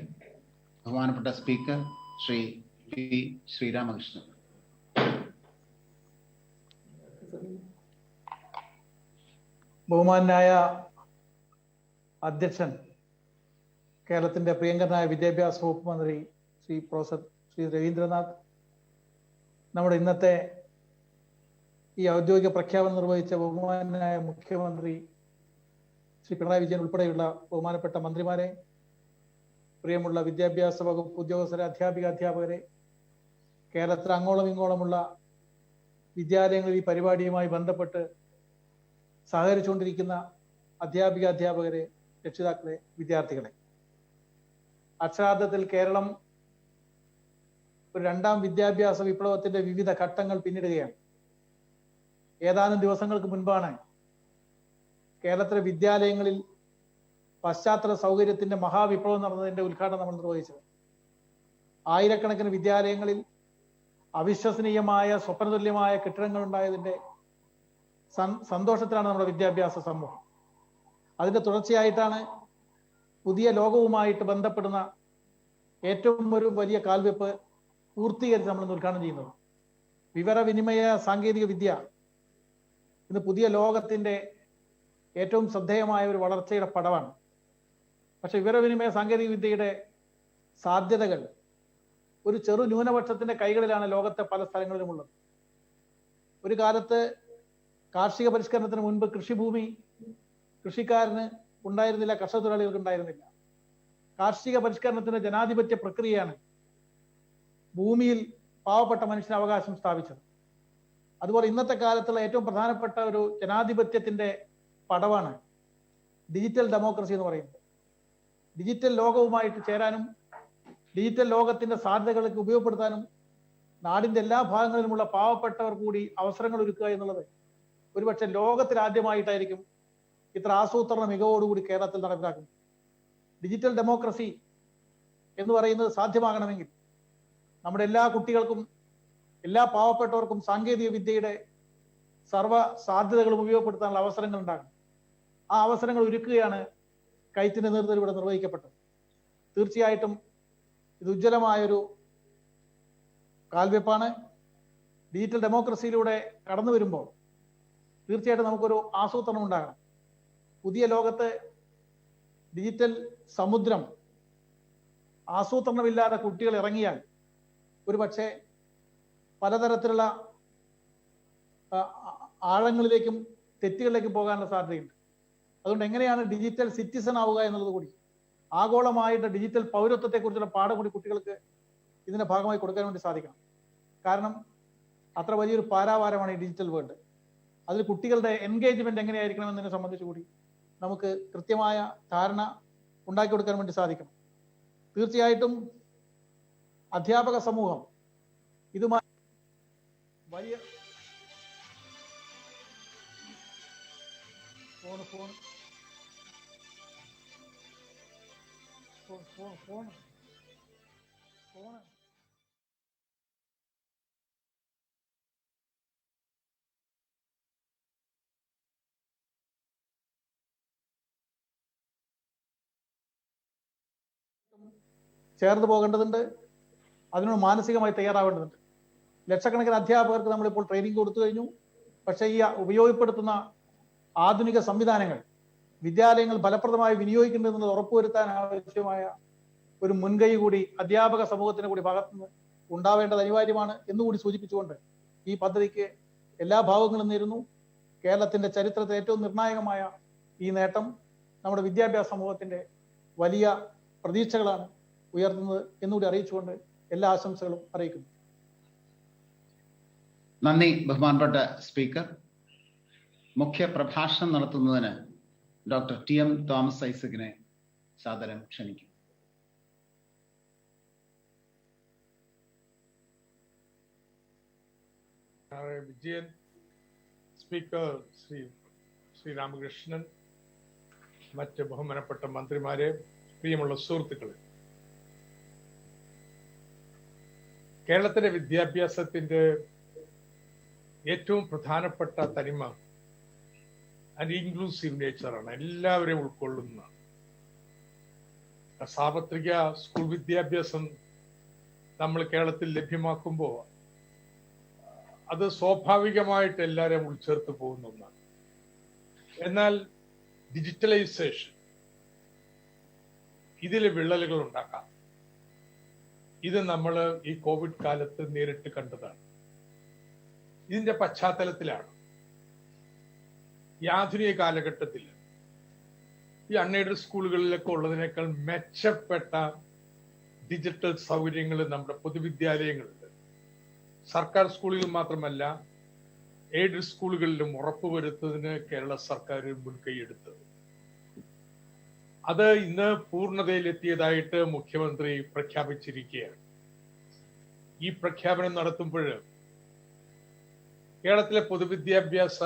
ബഹുമാനപ്പെട്ട സ്പീക്കർ ശ്രീ പി ശ്രീരാമകൃഷ്ണൻ. ബഹുമാനായ അധ്യക്ഷൻ, കേരളത്തിന്റെ പ്രിയങ്കരനായ വിദ്യാഭ്യാസ വകുപ്പ് മന്ത്രി ശ്രീ പ്രൊഫസർ ശ്രീ രവീന്ദ്രനാഥ്, നമ്മുടെ ഇന്നത്തെ ഈ ഔദ്യോഗിക പ്രഖ്യാപനം നിർവഹിച്ച ബഹുമാനായ മുഖ്യമന്ത്രി ശ്രീ പിണറായി വിജയൻ ഉൾപ്പെടെയുള്ള ബഹുമാനപ്പെട്ട മന്ത്രിമാരെ, പ്രിയമുള്ള വിദ്യാഭ്യാസ വകുപ്പ് ഉദ്യോഗസ്ഥരെ, അധ്യാപകരെ, കേരളത്തിൽ അങ്ങോളം ഇങ്ങോളമുള്ള വിദ്യാലയങ്ങളിൽ ഈ പരിപാടിയുമായി ബന്ധപ്പെട്ട് സഹകരിച്ചുകൊണ്ടിരിക്കുന്ന അധ്യാപകരെ, രക്ഷിതാക്കളെ, വിദ്യാർത്ഥികളെ, അക്ഷരാർത്ഥത്തിൽ കേരളം ഒരു രണ്ടാം വിദ്യാഭ്യാസ വിപ്ലവത്തിന്റെ വിവിധ ഘട്ടങ്ങൾ പിന്നിടുകയാണ്. ഏതാനും ദിവസങ്ങൾക്ക് മുൻപാണ് കേരളത്തിലെ വിദ്യാലയങ്ങളിൽ പശ്ചാത്തല സൗകര്യത്തിന്റെ മഹാവിപ്ലവം നടന്നതിന്റെ ഉദ്ഘാടനം നമ്മൾ നിർവഹിച്ചത്. ആയിരക്കണക്കിന് വിദ്യാലയങ്ങളിൽ അവിശ്വസനീയമായ സ്വപ്നതുല്യമായ കെട്ടിടങ്ങൾ ഉണ്ടായതിന്റെ സന്തോഷത്തിലാണ് നമ്മുടെ വിദ്യാഭ്യാസ സമൂഹം. അതിന്റെ തുടർച്ചയായിട്ടാണ് പുതിയ ലോകവുമായിട്ട് ബന്ധപ്പെടുന്ന ഏറ്റവും ഒരു വലിയ കാൽവെപ്പ് പൂർത്തീകരിച്ച് നമ്മൾ ഉദ്ഘാടനം ചെയ്യുന്നത്. വിവരവിനിമയ സാങ്കേതിക വിദ്യ ഇന്ന് പുതിയ ലോകത്തിന്റെ ഏറ്റവും ശ്രദ്ധേയമായ ഒരു വളർച്ചയുടെ പടവാണ്. പക്ഷെ വിവരവിനിമയ സാങ്കേതിക വിദ്യയുടെ സാധ്യതകൾ ഒരു ചെറു ന്യൂനപക്ഷത്തിന്റെ കൈകളിലാണ് ലോകത്തെ പല സ്ഥലങ്ങളിലും ഉള്ളത്. ഒരു കാലത്ത് കാർഷിക പരിഷ്കരണത്തിന് മുൻപ് കൃഷിഭൂമി കൃഷിക്കാരന് ഉണ്ടായിരുന്നില്ല, കർഷക തൊഴിലാളികൾക്ക് ഉണ്ടായിരുന്നില്ല. കാർഷിക പരിഷ്കരണത്തിന്റെ ജനാധിപത്യ പ്രക്രിയയാണ് ഭൂമിയിൽ പാവപ്പെട്ട മനുഷ്യന് അവകാശം സ്ഥാപിച്ചത്. അതുപോലെ ഇന്നത്തെ കാലത്തുള്ള ഏറ്റവും പ്രധാനപ്പെട്ട ഒരു ജനാധിപത്യത്തിന്റെ പടവാണ് ഡിജിറ്റൽ ഡെമോക്രസി എന്ന് പറയുന്നത്. ഡിജിറ്റൽ ലോകവുമായിട്ട് ചേരാനും ഡിജിറ്റൽ ലോകത്തിന്റെ സാധ്യതകൾക്ക് ഉപയോഗപ്പെടുത്താനും നാടിന്റെ എല്ലാ ഭാഗങ്ങളിലുമുള്ള പാവപ്പെട്ടവർ കൂടി അവസരങ്ങൾ ഒരുക്കുക എന്നുള്ളത് ഒരുപക്ഷെ ലോകത്തിൽ ആദ്യമായിട്ടായിരിക്കും ഇത്ര ആസൂത്രണ മികവോടുകൂടി കേരളത്തിൽ നടപ്പിലാക്കുന്നത്. ഡിജിറ്റൽ ഡെമോക്രസി എന്ന് പറയുന്നത് സാധ്യമാകണമെങ്കിൽ നമ്മുടെ എല്ലാ കുട്ടികൾക്കും എല്ലാ പാവപ്പെട്ടവർക്കും സാങ്കേതിക വിദ്യയുടെ സർവ്വ സാധ്യതകളും ഉപയോഗപ്പെടുത്താനുള്ള അവസരങ്ങൾ ഉണ്ടാകണം. ആ അവസരങ്ങൾ ഒരുക്കുകയാണ് കൈറ്റിന്റെ നേതൃത്വത്തിൽ ഇവിടെ നിർവഹിക്കപ്പെട്ടത്. തീർച്ചയായിട്ടും ഇത് ഉജ്ജ്വലമായൊരു കാൽവെപ്പാണ്. ഡിജിറ്റൽ ഡെമോക്രസിയിലൂടെ കടന്നു വരുമ്പോൾ തീർച്ചയായിട്ടും നമുക്കൊരു ആസൂത്രണം ഉണ്ടാകണം. പുതിയ ലോകത്ത് ഡിജിറ്റൽ സമുദ്രം ആസൂത്രണമില്ലാതെ കുട്ടികൾ ഇറങ്ങിയാൽ ഒരു പക്ഷേ പലതരത്തിലുള്ള ആഴങ്ങളിലേക്കും തെറ്റുകളിലേക്കും പോകാനുള്ള സാധ്യതയുണ്ട്. അതുകൊണ്ട് എങ്ങനെയാണ് ഡിജിറ്റൽ സിറ്റിസൺ ആവുക എന്നുള്ളത് കൂടി, ആഗോളമായിട്ട് ഡിജിറ്റൽ പൗരത്വത്തെക്കുറിച്ചുള്ള പാഠം കൂടി കുട്ടികൾക്ക് ഇതിന്റെ ഭാഗമായി കൊടുക്കാൻ വേണ്ടി സാധിക്കണം. കാരണം അത്ര വലിയൊരു പാരാവാരമാണ് ഈ ഡിജിറ്റൽ വേൾഡ്. അതിൽ കുട്ടികളുടെ എൻഗേജ്മെന്റ് എങ്ങനെയായിരിക്കണം എന്നതിനെ സംബന്ധിച്ച് കൂടി നമുക്ക് കൃത്യമായ ധാരണ ഉണ്ടാക്കി കൊടുക്കാൻ വേണ്ടി സാധിക്കണം. തീർച്ചയായിട്ടും അധ്യാപക സമൂഹം ഇതുമായി വലിയ phone phone phone phone phone ചേർന്ന് പോകേണ്ടതുണ്ട്. അതിനോട് മാനസികമായി തയ്യാറാവേണ്ടതുണ്ട്. ലക്ഷക്കണക്കിന് അധ്യാപകർക്ക് നമ്മളിപ്പോൾ ട്രെയിനിങ് കൊടുത്തു കഴിഞ്ഞു. പക്ഷേ ഈ ഉപയോഗപ്പെടുത്തുന്ന ആധുനിക സംവിധാനങ്ങൾ വിദ്യാലയങ്ങൾ ഫലപ്രദമായി വിനിയോഗിക്കേണ്ടതെന്നത് ഉറപ്പുവരുത്താൻ ആവശ്യമായ ഒരു മുൻകൈ കൂടി അധ്യാപക സമൂഹത്തിന് കൂടി ഭാഗത്തുനിന്ന് ഉണ്ടാവേണ്ടത് അനിവാര്യമാണ് എന്നുകൂടി സൂചിപ്പിച്ചുകൊണ്ട് ഈ പദ്ധതിക്ക് എല്ലാ ഭാവങ്ങളും നേരുന്നു. കേരളത്തിന്റെ ചരിത്രത്തിൽ ഏറ്റവും നിർണായകമായ ഈ നേട്ടം നമ്മുടെ വിദ്യാഭ്യാസ സമൂഹത്തിന്റെ വലിയ പ്രതീക്ഷകളാണ് ഉയർത്തുന്നത് എന്നുകൂടി അറിയിച്ചുകൊണ്ട് എല്ലാ ആശംസകളും അറിയിക്കുന്നു. നന്ദി ബഹുമാനപ്പെട്ട സ്പീക്കർ. മുഖ്യ പ്രഭാഷണം നടത്തുന്നതിന് ഡോക്ടർ ടി.എം. തോമസ് ഐസക്കിനെ സാദരം ക്ഷണിക്കും. വിജയൻ, സ്പീക്കർ ശ്രീ രാമകൃഷ്ണൻ, മറ്റ് ബഹുമാനപ്പെട്ട മന്ത്രിമാരെ, പ്രിയമുള്ള സുഹൃത്തുക്കളെ, കേരളത്തിലെ വിദ്യാഭ്യാസത്തിന്റെ ഏറ്റവും പ്രധാനപ്പെട്ട തനിമ അതിന്റെ ഇൻക്ലൂസീവ് നേച്ചറാണ്. എല്ലാവരെയും ഉൾക്കൊള്ളുന്ന സാർവത്രിക സ്കൂൾ വിദ്യാഭ്യാസം നമ്മൾ കേരളത്തിൽ ലഭ്യമാക്കുമ്പോൾ അത് സ്വാഭാവികമായിട്ട് എല്ലാവരെയും ഉൾച്ചേർത്ത് പോകുന്ന ഒന്നാണ്. എന്നാൽ ഡിജിറ്റലൈസേഷൻ ഇതിൽ വിള്ളലുകൾ ഉണ്ടാക്കാം. ഇത് നമ്മൾ ഈ കോവിഡ് കാലത്ത് നേരിട്ട് കണ്ടതാണ്. ഇതിന്റെ പശ്ചാത്തലത്തിലാണ് ഈ ആധുനിക കാലഘട്ടത്തിൽ ഈ അൺഎയ്ഡഡ് സ്കൂളുകളിലൊക്കെ ഉള്ളതിനേക്കാൾ മെച്ചപ്പെട്ട ഡിജിറ്റൽ സൗകര്യങ്ങൾ നമ്മുടെ പൊതുവിദ്യാലയങ്ങളുണ്ട്. സർക്കാർ സ്കൂളുകളിൽ മാത്രമല്ല, എയ്ഡഡ് സ്കൂളുകളിലും ഉറപ്പുവരുത്തുന്നതിന് കേരള സർക്കാർ മുൻകൈയെടുത്തത്. അത് ഇന്ന് പൂർണ്ണതയിലെത്തിയതായിട്ട് മുഖ്യമന്ത്രി പ്രഖ്യാപിച്ചിരിക്കുകയാണ്. ഈ പ്രഖ്യാപനം നടത്തുമ്പോൾ കേരളത്തിലെ പൊതുവിദ്യാഭ്യാസ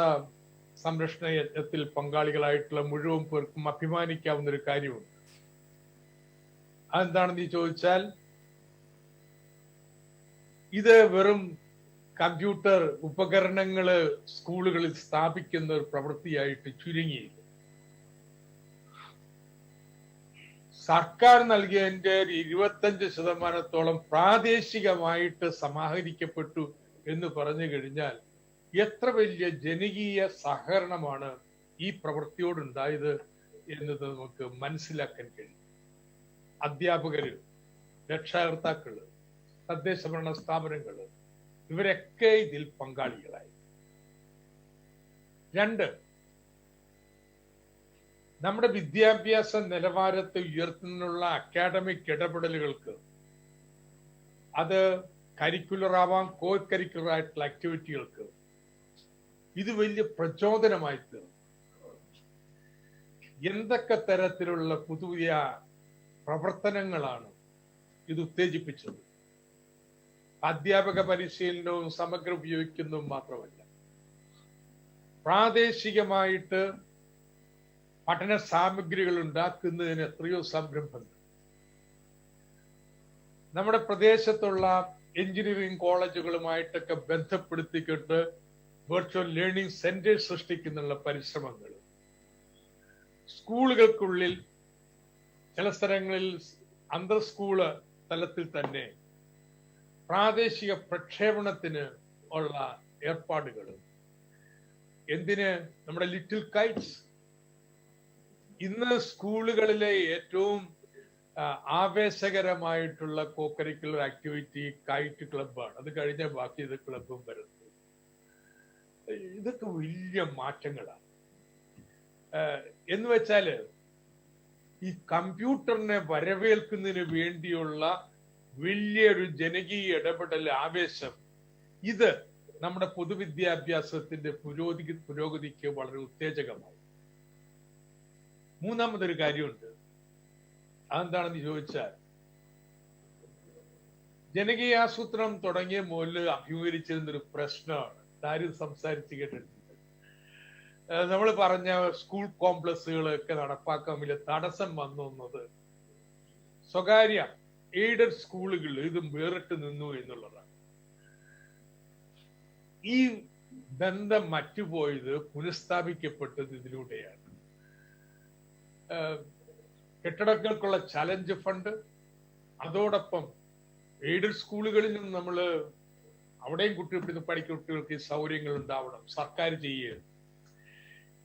സംരക്ഷണ യജ്ഞത്തിൽ പങ്കാളികളായിട്ടുള്ള മുഴുവൻ പേർക്കും അഭിമാനിക്കാവുന്ന ഒരു കാര്യമുണ്ട്. അതെന്താണെന്ന് ചോദിച്ചാൽ, ഇത് വെറും കമ്പ്യൂട്ടർ ഉപകരണങ്ങള് സ്കൂളുകളിൽ സ്ഥാപിക്കുന്ന ഒരു പ്രവൃത്തിയായിട്ട് ചുരുങ്ങിയില്ല. സർക്കാർ നൽകിയതിന്റെ 25% പ്രാദേശികമായിട്ട് സമാഹരിക്കപ്പെട്ടു എന്ന് പറഞ്ഞു കഴിഞ്ഞാൽ എത്ര വലിയ ജനകീയ സഹകരണമാണ് ഈ പ്രവൃത്തിയോടുണ്ടായത് എന്നത് നമുക്ക് മനസ്സിലാക്കാൻ കഴിയും. അധ്യാപകര്, രക്ഷാകർത്താക്കള്, തദ്ദേശ ഭരണ സ്ഥാപനങ്ങള് ഇവരൊക്കെ ഇതിൽ പങ്കാളികളായി. 2, നമ്മുടെ വിദ്യാഭ്യാസ നിലവാരത്തെ ഉയർത്തുന്നതിനുള്ള അക്കാഡമിക് ഇടപെടലുകൾക്ക്, അത് കരിക്കുലർ ആവാം, കോ കരിക്കുലർ ആയിട്ടുള്ള ആക്ടിവിറ്റികൾക്ക് ഇത് വലിയ പ്രചോദനമായി തീർന്നു. എന്തൊക്കെ തരത്തിലുള്ള പുതിയ പ്രവർത്തനങ്ങളാണ് ഇത് ഉത്തേജിപ്പിച്ചത്. അധ്യാപക പരിശീലനവും സമഗ്ര ഉപയോഗിക്കുന്നതും മാത്രമല്ല, പ്രാദേശികമായിട്ട് പഠന സാമഗ്രികൾ ഉണ്ടാക്കുന്നതിന് എത്രയോ സംരംഭങ്ങൾ. നമ്മുടെ പ്രദേശത്തുള്ള എഞ്ചിനീയറിംഗ് കോളേജുകളുമായിട്ടൊക്കെ ബന്ധപ്പെടുത്തിക്കൊണ്ട് വെർച്വൽ ലേണിംഗ് സെന്റേഴ്സ് സൃഷ്ടിക്കുന്നുള്ള പരിശ്രമങ്ങൾ, സ്കൂളുകൾക്കുള്ളിൽ ചില സ്ഥലങ്ങളിൽ അന്തർ സ്കൂള് തലത്തിൽ തന്നെ പ്രാദേശിക പ്രക്ഷേപണത്തിന് ഉള്ള ഏർപ്പാടുകൾ, എന്തിന് നമ്മുടെ ലിറ്റിൽ കൈറ്റ്സ്. ഇന്ന് സ്കൂളുകളിലെ ഏറ്റവും ആവേശകരമായിട്ടുള്ള കോ കരിക്കുലർ ആക്ടിവിറ്റി കൈറ്റ് ക്ലബ്ബാണ്. അത് കഴിഞ്ഞ ബാക്കി ഇത് ക്ലബും വരുന്നത്. ഇതൊക്കെ വലിയ മാറ്റങ്ങളാണ്. എന്ന് വെച്ചാല് ഈ കമ്പ്യൂട്ടറിനെ വരവേൽക്കുന്നതിന് വേണ്ടിയുള്ള വലിയൊരു ജനകീയ ഇടപെടൽ, ആവേശം, ഇത് നമ്മുടെ പൊതുവിദ്യാഭ്യാസത്തിന്റെ പുരോഗതിക്ക് വളരെ ഉത്തേജകമായി. മൂന്നാമതൊരു കാര്യമുണ്ട്. അതെന്താണെന്ന് ചോദിച്ചാൽ, ജനകീയാസൂത്രണം തുടങ്ങിയ മുതൽ അഭിമുഖീകരിച്ചിരുന്ന ഒരു പ്രശ്നമാണ്. ആരും സംസാരിച്ച് കേട്ടിട്ടുണ്ട്. നമ്മൾ പറഞ്ഞ സ്കൂൾ കോംപ്ലക്സുകളൊക്കെ നടപ്പാക്കാൻ വലിയ തടസ്സം വന്നത് സ്വകാര്യ എയ്ഡഡ് സ്കൂളുകൾ ഇത് വേറിട്ട് നിന്നു എന്നുള്ളതാണ്. ഈ ബന്ധം മറ്റുപോയത് പുനഃസ്ഥാപിക്കപ്പെട്ടത് ഇതിലൂടെയാണ്. കെട്ടിടങ്ങൾക്കുള്ള ചലഞ്ച് ഫണ്ട്, അതോടൊപ്പം എയ്ഡഡ് സ്കൂളുകളിലും നമ്മൾ അവിടെയും പഠിക്കുന്ന കുട്ടികൾക്ക് ഈ സൗകര്യങ്ങൾ ഉണ്ടാവണം, സർക്കാർ ചെയ്യുക.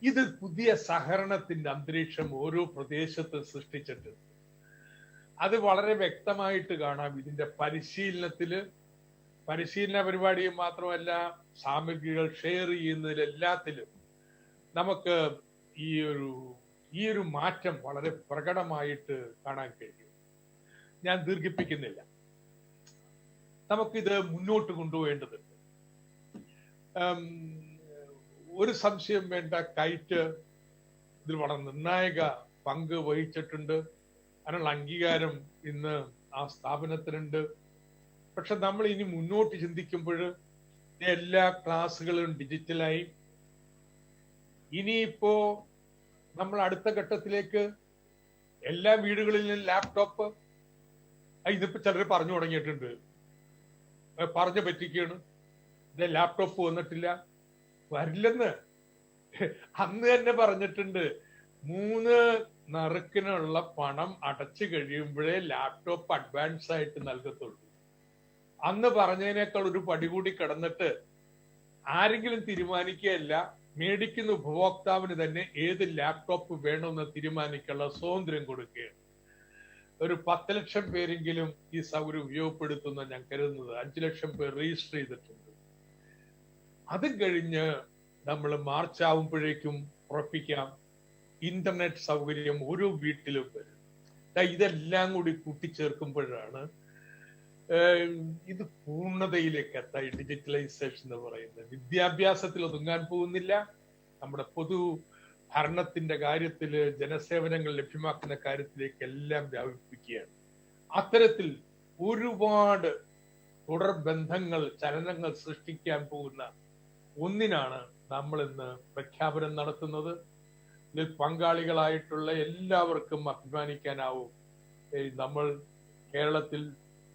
ഇത് പുതിയ സഹകരണത്തിന്റെ അന്തരീക്ഷം ഓരോ പ്രദേശത്ത് സൃഷ്ടിച്ചിട്ടുണ്ട്. അത് വളരെ വ്യക്തമായിട്ട് കാണാം ഇതിന്റെ പരിശീലന പരിപാടിയും മാത്രമല്ല, സാമഗ്രികൾ ഷെയർ ചെയ്യുന്നതിലെല്ലാത്തിലും നമുക്ക് ഈ ഒരു മാറ്റം വളരെ പ്രകടമായിട്ട് കാണാൻ കഴിയും. ഞാൻ ദീർഘിപ്പിക്കുന്നില്ല. നമുക്കിത് മുന്നോട്ട് കൊണ്ടുപോകേണ്ടതുണ്ട്. ഒരു സംശയം വേണ്ട, കൈറ്റ് ഇതിൽ വളരെ നിർണായക പങ്ക് വഹിച്ചിട്ടുണ്ട്. അതിനുള്ള അംഗീകാരം ഇന്ന് ആ സ്ഥാപനത്തിനുണ്ട്. പക്ഷെ നമ്മൾ ഇനി മുന്നോട്ട് ചിന്തിക്കുമ്പോൾ എല്ലാ ക്ലാസ്സുകളും ഡിജിറ്റലായി. ഇനിയിപ്പോ നമ്മൾ അടുത്ത ഘട്ടത്തിലേക്ക് എല്ലാ വീടുകളിലും ലാപ്ടോപ്പ്. ഇതിപ്പോ ചിലർ പറഞ്ഞു തുടങ്ങിയിട്ടുണ്ട്, പറഞ്ഞു പറ്റിക്കാണ്, ഇത് ലാപ്ടോപ്പ് വന്നിട്ടില്ല, വരില്ലെന്ന് അന്ന് തന്നെ പറഞ്ഞിട്ടുണ്ട്. 3 നറുക്കിനുള്ള പണം അടച്ചു കഴിയുമ്പോഴേ ലാപ്ടോപ്പ് അഡ്വാൻസ് ആയിട്ട് നൽകത്തുള്ളൂ. അന്ന് പറഞ്ഞതിനേക്കാൾ ഒരു പടി കൂടി കടന്നിട്ട് ആരെങ്കിലും തീരുമാനിക്കുകയല്ല, മേടിക്കുന്ന ഉപഭോക്താവിന് തന്നെ ഏത് ലാപ്ടോപ്പ് വേണമെന്ന് തീരുമാനിക്കാനുള്ള സ്വാതന്ത്ര്യം കൊടുക്കുകയാണ്. ഒരു 10 ലക്ഷം പേരെങ്കിലും ഈ സൗകര്യം ഉപയോഗപ്പെടുത്തുന്ന ഞാൻ കരുതുന്നത്. 5 ലക്ഷം പേർ രജിസ്റ്റർ ചെയ്തിട്ടുണ്ട്. അത് കഴിഞ്ഞ് നമ്മൾ മാർച്ച് ആവുമ്പോഴേക്കും ഉറപ്പിക്കാം ഇന്റർനെറ്റ് സൗകര്യം ഓരോ വീട്ടിലും വരും. ഇതെല്ലാം കൂടി കൂട്ടിച്ചേർക്കുമ്പോഴാണ് ഇത് പൂർണ്ണതയിലേക്ക് എത്താൻ ഡിജിറ്റലൈസേഷൻ എന്ന് പറയുന്നത്. വിദ്യാഭ്യാസത്തിൽ ഒതുങ്ങാൻ പോകുന്നില്ല. നമ്മുടെ പൊതു ഭരണത്തിന്റെ കാര്യത്തില്, ജനസേവനങ്ങൾ ലഭ്യമാക്കുന്ന കാര്യത്തിലേക്ക് എല്ലാം വ്യാപിപ്പിക്കുകയാണ്. അത്തരത്തിൽ ഒരുപാട് തുടർ ബന്ധങ്ങൾ, ചലനങ്ങൾ സൃഷ്ടിക്കാൻ പോകുന്ന ഒന്നിനാണ് നമ്മൾ ഇന്ന് പ്രഖ്യാപനം നടത്തുന്നത്. ഇതിൽ പങ്കാളികളായിട്ടുള്ള എല്ലാവർക്കും അഭിമാനിക്കാനാവും. നമ്മൾ കേരളത്തിൽ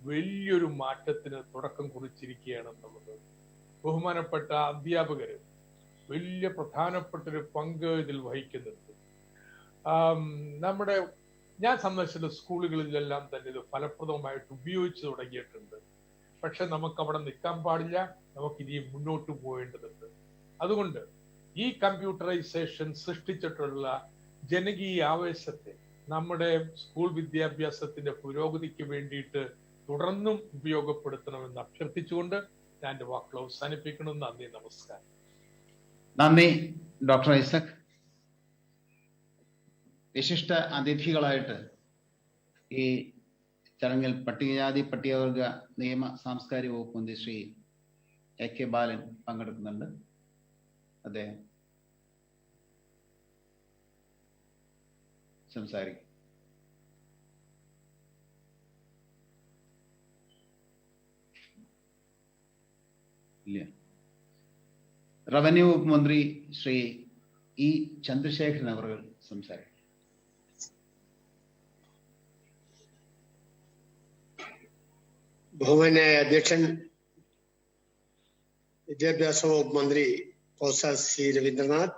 വലിയൊരു മാറ്റത്തിന് തുടക്കം കുറിച്ചിരിക്കുകയാണെന്നുള്ളത്. ബഹുമാനപ്പെട്ട അധ്യാപകര് വലിയ പ്രധാനപ്പെട്ടൊരു പങ്ക് ഇതിൽ വഹിക്കുന്നുണ്ട്. ഞാൻ സന്ദർശിച്ച സ്കൂളുകളിലെല്ലാം തന്നെ ഇത് ഫലപ്രദമായിട്ട് ഉപയോഗിച്ചു തുടങ്ങിയിട്ടുണ്ട്. പക്ഷെ നമുക്ക് അവിടെ നിൽക്കാൻ പാടില്ല, നമുക്ക് ഇനിയും മുന്നോട്ട് പോകേണ്ടതുണ്ട്. അതുകൊണ്ട് ഈ കമ്പ്യൂട്ടറൈസേഷൻ സൃഷ്ടിച്ചിട്ടുള്ള ജനകീയ ആവേശത്തെ നമ്മുടെ സ്കൂൾ വിദ്യാഭ്യാസത്തിന്റെ പുരോഗതിക്ക് വേണ്ടിയിട്ട് തുടർന്നും ഉപയോഗപ്പെടുത്തണമെന്ന് അഭ്യർത്ഥിച്ചുകൊണ്ട് ഞാൻ എന്റെ വാക്കുകൾ അവസാനിപ്പിക്കണം. നന്ദി, നമസ്കാരം. നന്ദി ഡോക്ടർ ഐസക്. വിശിഷ്ട അതിഥികളായിട്ട് ഈ ചടങ്ങിൽ പട്ടികജാതി പട്ടികവർഗ നിയമ സാംസ്കാരിക വകുപ്പ് മന്ത്രി ശ്രീ എ കെ ബാലൻ പങ്കെടുക്കുന്നുണ്ട്. അദ്ദേഹം സംസാരിക്കും. ഇല്ല. റവന്യൂ വകുപ്പ് മന്ത്രി ശ്രീ ഇ ചന്ദ്രശേഖരൻ അവർ സംസാരിക്കും. ബഹുമാന്യായ അധ്യക്ഷൻ, വിദ്യാഭ്യാസ വകുപ്പ് മന്ത്രി പ്രൊഫസർ സി രവീന്ദ്രനാഥ്,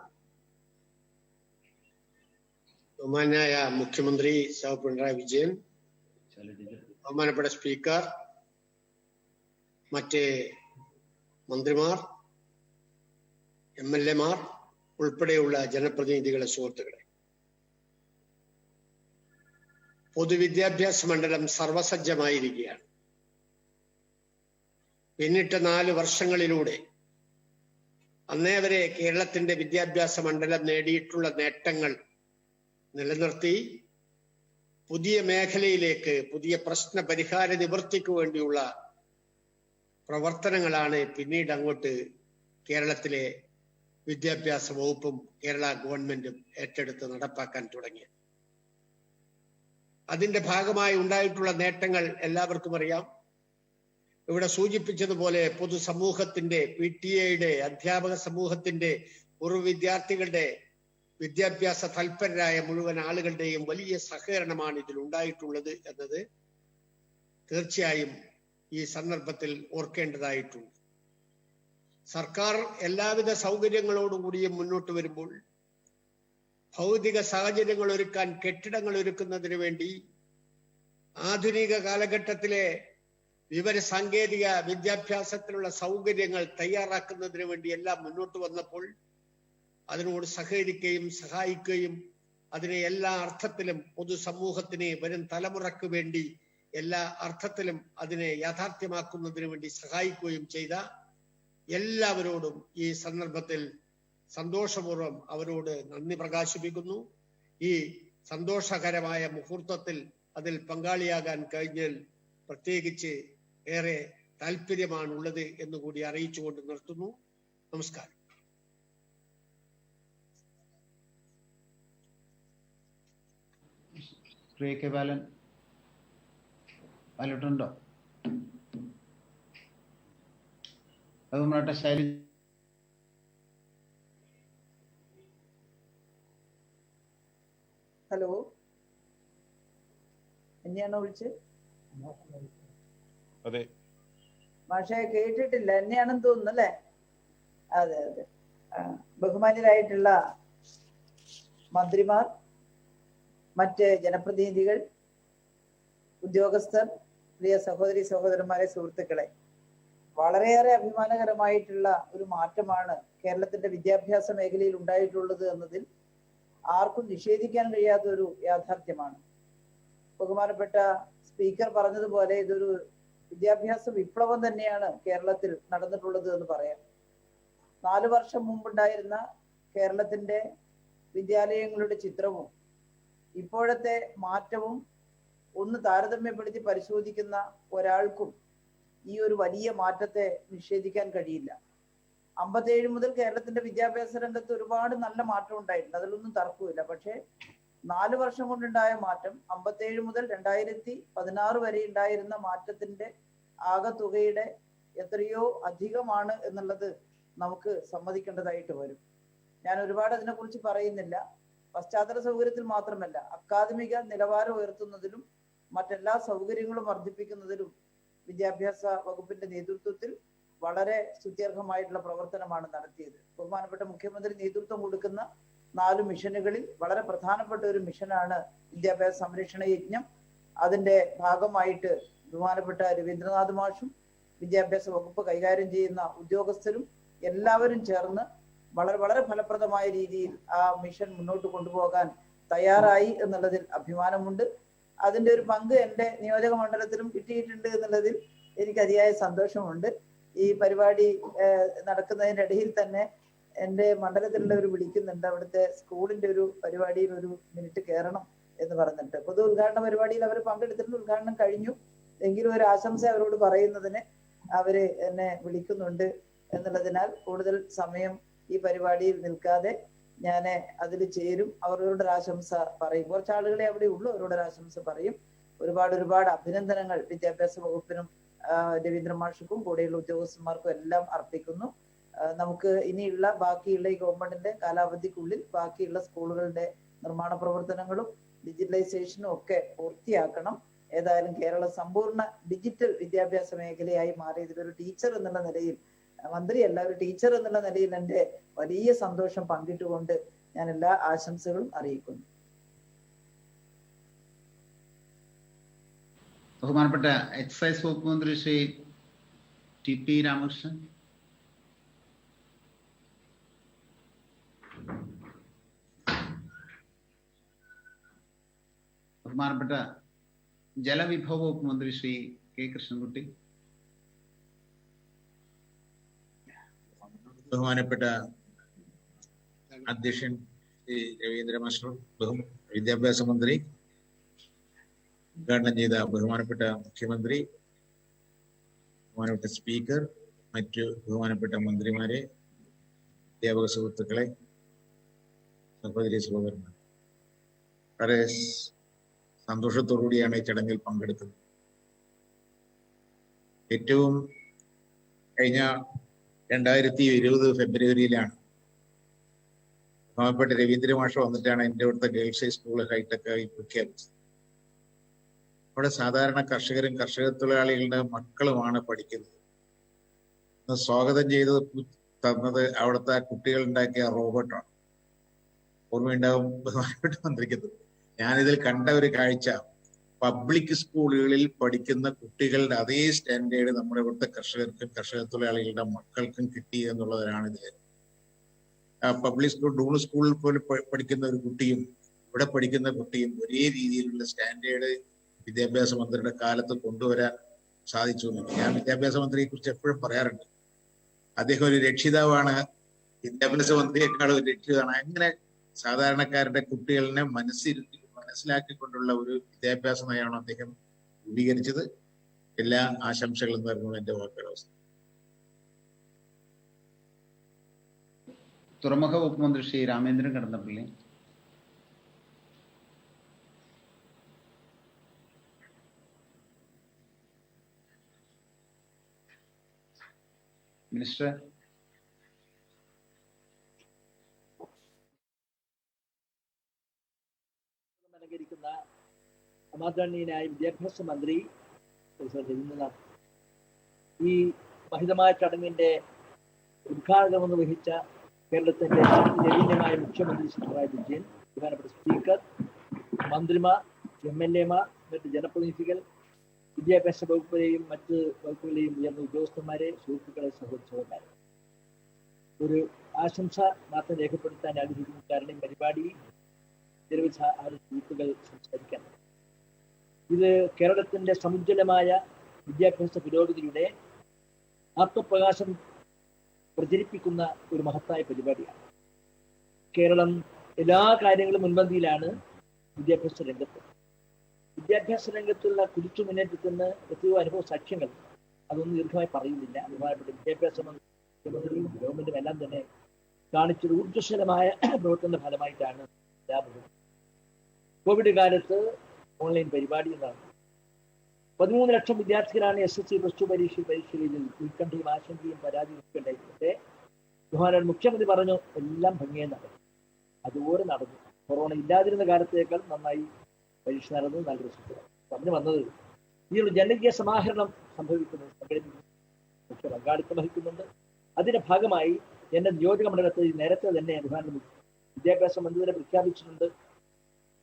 ബഹുമാന്യായ മുഖ്യമന്ത്രി പിണറായി വിജയൻ, ബഹുമാനപ്പെട്ട സ്പീക്കർ, മറ്റ് മന്ത്രിമാർ, MLA-മാർ ഉൾപ്പെടെയുള്ള ജനപ്രതിനിധികളെ, സുഹൃത്തുക്കളെ, പൊതുവിദ്യാഭ്യാസ മണ്ഡലം സർവസജ്ജമായിരിക്കുകയാണ്. പിന്നിട്ട 4 വർഷങ്ങളിലൂടെ അന്നേ വരെ കേരളത്തിന്റെ വിദ്യാഭ്യാസ മണ്ഡലം നേടിയിട്ടുള്ള നേട്ടങ്ങൾ നിലനിർത്തി പുതിയ മേഖലയിലേക്ക്, പുതിയ പ്രശ്ന പരിഹാര നിവൃത്തിക്ക് വേണ്ടിയുള്ള പ്രവർത്തനങ്ങളാണ് പിന്നീട് അങ്ങോട്ട് കേരളത്തിലെ വിദ്യാഭ്യാസ വകുപ്പും കേരള ഗവൺമെന്റും ഏറ്റെടുത്ത് നടപ്പാക്കാൻ തുടങ്ങിയത്. അതിന്റെ ഭാഗമായി ഉണ്ടായിട്ടുള്ള നേട്ടങ്ങൾ എല്ലാവർക്കും അറിയാം. ഇവിടെ സൂചിപ്പിച്ചതുപോലെ പൊതുസമൂഹത്തിന്റെ, PTA-യുടെ, അധ്യാപക സമൂഹത്തിന്റെ, പൂർവ്വ വിദ്യാർത്ഥികളുടെ, വിദ്യാഭ്യാസ തൽപരരായ മുഴുവൻ ആളുകളുടെയും വലിയ സഹകരണമാണ് ഇതിൽ ഉണ്ടായിട്ടുള്ളത് എന്നത് തീർച്ചയായും ഈ സന്ദർഭത്തിൽ ഓർക്കേണ്ടതായിട്ടുണ്ട്. സർക്കാർ എല്ലാവിധ സൗകര്യങ്ങളോടുകൂടിയും മുന്നോട്ട് വരുമ്പോൾ ഭൗതിക സാഹചര്യങ്ങൾ ഒരുക്കാൻ കെട്ടിടങ്ങൾ ഒരുക്കുന്നതിന് വേണ്ടി ആധുനിക കാലഘട്ടത്തിലെ വിവര സാങ്കേതിക വിദ്യാഭ്യാസത്തിനുള്ള സൗകര്യങ്ങൾ തയ്യാറാക്കുന്നതിന് വേണ്ടി എല്ലാം മുന്നോട്ട് വന്നപ്പോൾ അതിനോട് സഹകരിക്കുകയും സഹായിക്കുകയും അതിനെ എല്ലാ അർത്ഥത്തിലും പൊതുസമൂഹത്തിന്, വരും തലമുറക്ക് വേണ്ടി എല്ലാ അർത്ഥത്തിലും അതിനെ യാഥാർത്ഥ്യമാക്കുന്നതിന് വേണ്ടി സഹായിക്കുകയും ചെയ്ത എല്ലാവരോടും ഈ സന്ദർഭത്തിൽ സന്തോഷപൂർവ്വം അവരോട് നന്ദി പ്രകാശിപ്പിക്കുന്നു. ഈ സന്തോഷകരമായ മുഹൂർത്തത്തിൽ അതിൽ പങ്കാളിയാകാൻ കഴിഞ്ഞാൽ പ്രത്യേകിച്ച് ഏറെ താല്പര്യമാണുള്ളത് എന്നുകൂടി അറിയിച്ചുകൊണ്ട് നിർത്തുന്നു. നമസ്കാരം. ബാലൻ ബാലുണ്ടോ? ബഹുമാനപ്പെട്ട ശൈലജ. ഹലോ, എന്നെയാണോ വിളിച്ചത്? അതെ മാഷെ, കേട്ടിട്ടില്ല. എന്നെയാണെന്ന് തോന്നുന്നു അല്ലേ? അതെ അതെ. ബഹുമാന്യരായിട്ടുള്ള മന്ത്രിമാർ, മറ്റ് ജനപ്രതിനിധികൾ, ഉദ്യോഗസ്ഥർ, പ്രിയ സഹോദരി സഹോദരന്മാരെ, സുഹൃത്തുക്കളെ, വളരെയേറെ അഭിമാനകരമായിട്ടുള്ള ഒരു മാറ്റമാണ് കേരളത്തിന്റെ വിദ്യാഭ്യാസ മേഖലയിൽ ഉണ്ടായിട്ടുള്ളത് എന്നതിൽ ആർക്കും നിഷേധിക്കാൻ കഴിയാത്ത ഒരു യാഥാർത്ഥ്യമാണ്. ബഹുമാനപ്പെട്ട സ്പീക്കർ പറഞ്ഞതുപോലെ ഇതൊരു വിദ്യാഭ്യാസ വിപ്ലവം തന്നെയാണ് കേരളത്തിൽ നടന്നിട്ടുള്ളത് എന്ന് പറയാം. 4 വർഷം മുമ്പുണ്ടായിരുന്ന കേരളത്തിന്റെ വിദ്യാലയങ്ങളുടെ ചിത്രവും ഇപ്പോഴത്തെ മാറ്റവും ഒന്ന് താരതമ്യപ്പെടുത്തി പരിശോധിക്കുന്ന ഒരാൾക്കും ഈ ഒരു വലിയ മാറ്റത്തെ നിഷേധിക്കാൻ കഴിയില്ല. 57 മുതൽ കേരളത്തിന്റെ വിദ്യാഭ്യാസ രംഗത്ത് ഒരുപാട് നല്ല മാറ്റം ഉണ്ടായിട്ടുണ്ട്, അതിലൊന്നും തർക്കമില്ല. പക്ഷേ 4 വർഷം കൊണ്ടുണ്ടായ മാറ്റം 57 മുതൽ 2016 വരെ ഉണ്ടായിരുന്ന മാറ്റത്തിന്റെ ആകെത്തുകയുടെ എത്രയോ അധികമാണ് എന്നുള്ളത് നമുക്ക് സമ്മതിക്കേണ്ടതായിട്ട് വരും. ഞാൻ ഒരുപാട് അതിനെക്കുറിച്ച് പറയുന്നില്ല. പശ്ചാത്തല സൗകര്യത്തിൽ മാത്രമല്ല, അക്കാദമിക നിലവാരം ഉയർത്തുന്നതിലും മറ്റെല്ലാ സൗകര്യങ്ങളും വർദ്ധിപ്പിക്കുന്നതിലും വിദ്യാഭ്യാസ വകുപ്പിന്റെ നേതൃത്വത്തിൽ വളരെ സ്തുത്യർഹമായിട്ടുള്ള പ്രവർത്തനമാണ് നടത്തിയത്. ബഹുമാനപ്പെട്ട മുഖ്യമന്ത്രി നേതൃത്വം കൊടുക്കുന്ന 4 മിഷനുകളിൽ വളരെ പ്രധാനപ്പെട്ട ഒരു മിഷനാണ് വിദ്യാഭ്യാസ സംരക്ഷണ യജ്ഞം. അതിന്റെ ഭാഗമായിട്ട് ബഹുമാനപ്പെട്ട രവീന്ദ്രനാഥ് മാഷും വിദ്യാഭ്യാസ വകുപ്പ് കൈകാര്യം ചെയ്യുന്ന ഉദ്യോഗസ്ഥരും എല്ലാവരും ചേർന്ന് വളരെ വളരെ ഫലപ്രദമായ രീതിയിൽ ആ മിഷൻ മുന്നോട്ട് കൊണ്ടുപോകാൻ തയ്യാറായി എന്നുള്ളതിൽ അഭിമാനമുണ്ട്. അതിന്റെ ഒരു പങ്ക് എൻ്റെ നിയോജക മണ്ഡലത്തിലും കിട്ടിയിട്ടുണ്ട് എന്നുള്ളതിൽ എനിക്ക് അതിയായ സന്തോഷമുണ്ട്. ഈ പരിപാടി നടക്കുന്നതിൻ്റെ ഇടയിൽ തന്നെ എൻ്റെ മണ്ഡലത്തിലുള്ളവർ വിളിക്കുന്നുണ്ട്, അവിടുത്തെ സ്കൂളിന്റെ ഒരു പരിപാടിയിൽ ഒരു മിനിറ്റ് കയറണം എന്ന് പറഞ്ഞിട്ട്. പൊതു ഉദ്ഘാടന പരിപാടിയിൽ അവർ പങ്കെടുത്തിട്ടുണ്ട്, ഉദ്ഘാടനം കഴിഞ്ഞു. എങ്കിലും ഒരു ആശംസ അവരോട് പറയുന്നതിന് അവര് എന്നെ വിളിക്കുന്നുണ്ട് എന്നുള്ളതിനാൽ കൂടുതൽ സമയം ഈ പരിപാടിയിൽ നിൽക്കാതെ ഞാൻ അതിൽ ചേരും. അവരോട് ആശംസ പറയും. കുറച്ചാളുകളെ അവിടെ ഉള്ളൂ, അവരോട് ആശംസ പറയും. ഒരുപാട് അഭിനന്ദനങ്ങൾ വിദ്യാഭ്യാസ വകുപ്പിനും രവീന്ദ്ര മാഷുക്കും കൂടെയുള്ള ഉദ്യോഗസ്ഥന്മാർക്കും എല്ലാം അർപ്പിക്കുന്നു. നമുക്ക് ഇനിയുള്ള ബാക്കിയുള്ള ഈ ഗവൺമെന്റിന്റെ കാലാവധിക്കുള്ളിൽ ബാക്കിയുള്ള സ്കൂളുകളുടെ നിർമ്മാണ പ്രവർത്തനങ്ങളും ഡിജിറ്റലൈസേഷനും ഒക്കെ പൂർത്തിയാക്കണം. ഏതായാലും കേരളം സമ്പൂർണ്ണ ഡിജിറ്റൽ വിദ്യാഭ്യാസ മേഖലയായി മാറിയതിലൊരു ടീച്ചർ എന്നുള്ള നിലയിൽ, മന്ത്രിയല്ല, ഒരു ടീച്ചർ എന്നുള്ള നിലയിൽ എൻ്റെ വലിയ സന്തോഷം പങ്കിട്ടുകൊണ്ട് ഞാൻ എല്ലാ ആശംസകളും അറിയിക്കുന്നു. ബഹുമാനപ്പെട്ട എക്സൈസ് വകുപ്പ് മന്ത്രി ശ്രീ TP രാമകൃഷ്ണൻ. ബഹുമാനപ്പെട്ട ജലവിഭവ വകുപ്പ് മന്ത്രി ശ്രീ K കൃഷ്ണൻകുട്ടി. ബഹുമാനപ്പെട്ട അധ്യക്ഷൻ ശ്രീ രവീന്ദ്ര മാസ്റ്റർ, വിദ്യാഭ്യാസ മന്ത്രി, ഉദ്ഘാടനം ചെയ്ത ബഹുമാനപ്പെട്ട മുഖ്യമന്ത്രി, ബഹുമാനപ്പെട്ട സ്പീക്കർ, മറ്റു ബഹുമാനപ്പെട്ട മന്ത്രിമാരെ, അധ്യാപക സുഹൃത്തുക്കളെ, സഹോദരി സഹോദരന്മാർ, വളരെ സന്തോഷത്തോടുകൂടിയാണ് ഈ ചടങ്ങിൽ പങ്കെടുത്തത്. ഏറ്റവും കഴിഞ്ഞ 2020 ഫെബ്രുവരിയിലാണ് ബഹുമാനപ്പെട്ട രവീന്ദ്ര മാഷ് വന്നിട്ടാണ് എൻ്റെ ഇവിടുത്തെ ഗേൾസ് ഹൈസ്കൂൾ ഹൈടെക് ആയി പ്രഖ്യാപിച്ചത്. അവിടെ സാധാരണ കർഷകരും കർഷക തൊഴിലാളികളുടെ മക്കളുമാണ് പഠിക്കുന്നത്. സ്വാഗതം ചെയ്തത് തന്നത് അവിടുത്തെ കുട്ടികൾ ഉണ്ടാക്കിയ റോബോട്ടാണ്. ഓർമ്മയുണ്ടാവും ബഹുമാനപ്പെട്ട മന്ത്രിക്കുന്നത്. ഞാനിതിൽ കണ്ട ഒരു കാഴ്ച, പബ്ലിക് സ്കൂളുകളിൽ പഠിക്കുന്ന കുട്ടികളുടെ അതേ സ്റ്റാൻഡേർഡ് നമ്മുടെ ഇവിടുത്തെ കർഷകർക്കും കർഷക തൊഴിലാളികളുടെ മക്കൾക്കും കിട്ടി എന്നുള്ളതാണ് ഇതിൽ. പബ്ലിക് സ്കൂൾ ഡൂൺ സ്കൂളിൽ പോലും പഠിക്കുന്ന ഒരു കുട്ടിയും ഇവിടെ പഠിക്കുന്ന കുട്ടിയും ഒരേ രീതിയിലുള്ള സ്റ്റാൻഡേർഡ് വിദ്യാഭ്യാസ മന്ത്രിയുടെ കാലത്ത് കൊണ്ടുവരാൻ സാധിച്ചു. ഞാൻ വിദ്യാഭ്യാസ മന്ത്രിയെ കുറിച്ച് എപ്പോഴും പറയാറുണ്ട്, അദ്ദേഹം ഒരു രക്ഷിതാവാണ്, വിദ്യാഭ്യാസ മന്ത്രിയേക്കാൾ ഒരു രക്ഷിതാവാണ്. അങ്ങനെ സാധാരണക്കാരുടെ കുട്ടികളെ മനസ്സിലാക്കിക്കൊണ്ടുള്ള ഒരു വിദ്യാഭ്യാസ നയമാണ് അദ്ദേഹം രൂപീകരിച്ചത്. എല്ലാ ആശംസകളും നേർന്നു എന്റെ വാക്കുകൾ. തുറമുഖ വകുപ്പ് മന്ത്രി ശ്രീ രാമേന്ദ്രൻ കടന്നപ്പള്ളി. മിനിസ്റ്റർ. അലങ്കരിക്കുന്ന സമാദരണീയനായ വിദ്യാഭ്യാസ മന്ത്രി പ്രൊഫസർ രവീന്ദ്രനാഥ് ഈ മഹിതമായ ചടങ്ങിന്റെ ഉദ്ഘാടനം വഹിച്ച കേരളത്തിന്റെ ജനീയമായ മുഖ്യമന്ത്രി പിണറായി വിജയൻ, പ്രധാനപ്പെട്ട സ്പീക്കർ, മന്ത്രിമാർ, MLA-മാർ, മറ്റ് ജനപ്രതിനിധികൾ, വിദ്യാഭ്യാസ വകുപ്പിലെയും മറ്റ് വകുപ്പുകളെയും ഉയർന്ന ഉദ്യോഗസ്ഥന്മാരെ, സുഹൃത്തുക്കളെ, സഹോദരന്മാരെ, ഒരു ആശംസ മാത്രം രേഖപ്പെടുത്താൻ ആഗ്രഹിക്കുന്നു. കാരണം ഈ പരിപാടിയിൽ നിരവധി സുഹൃത്തുക്കൾ സംസാരിക്കാൻ. ഇത് കേരളത്തിന്റെ സമുജ്വലമായ വിദ്യാഭ്യാസ പുരോഗതിയുടെ ആത്മപ്രകാശം പ്രചരിപ്പിക്കുന്ന ഒരു മഹത്തായ പരിപാടിയാണ്. കേരളം എല്ലാ കാര്യങ്ങളും മുൻപന്തിയിലാണ് വിദ്യാഭ്യാസ രംഗത്ത്. വിദ്യാഭ്യാസ രംഗത്തുള്ള കുതിച്ചു മുന്നേറ്റത്തിന് എത്രയോ അനുഭവ സാക്ഷ്യങ്ങൾ, അതൊന്നും ദീർഘമായി പറയുന്നില്ല. ബഹുമാനപ്പെട്ട വിദ്യാഭ്യാസ മന്ത്രിയും ഗവൺമെന്റും എല്ലാം തന്നെ കാണിച്ചൊരു ഊർജ്ജസ്വലമായ പ്രവർത്തന ഫലമായിട്ടാണ് കോവിഡ് കാലത്ത് ഓൺലൈൻ പരിപാടി എന്നാണ്. 13 ലക്ഷം വിദ്യാർത്ഥികളാണ് SSC +2 പരീക്ഷയിൽ ഉത്കണ്ഠയും ആശങ്കയും പരാതി നിൽക്കേണ്ടത്. ബഹുമാനപ്പെട്ട മുഖ്യമന്ത്രി പറഞ്ഞു എല്ലാം ഭംഗിയായി നടന്നു. അതുപോലെ നടന്നു. കൊറോണ ഇല്ലാതിരുന്ന കാലത്തേക്കാൾ നന്നായി പരീക്ഷ നടന്നു. നല്ല റിസൾട്ട് പറഞ്ഞു വന്നത് ഇതിനുള്ള ജനകീയ സമാഹരണം സംഭവിക്കുന്നത് മുഖ്യ പങ്കാളിത്തം വഹിക്കുന്നുണ്ട്. അതിന്റെ ഭാഗമായി എന്റെ നിയോജക മണ്ഡലത്തിൽ നേരത്തെ തന്നെ വിദ്യാഭ്യാസ മന്ത്രി തന്നെ പ്രഖ്യാപിച്ചിട്ടുണ്ട്.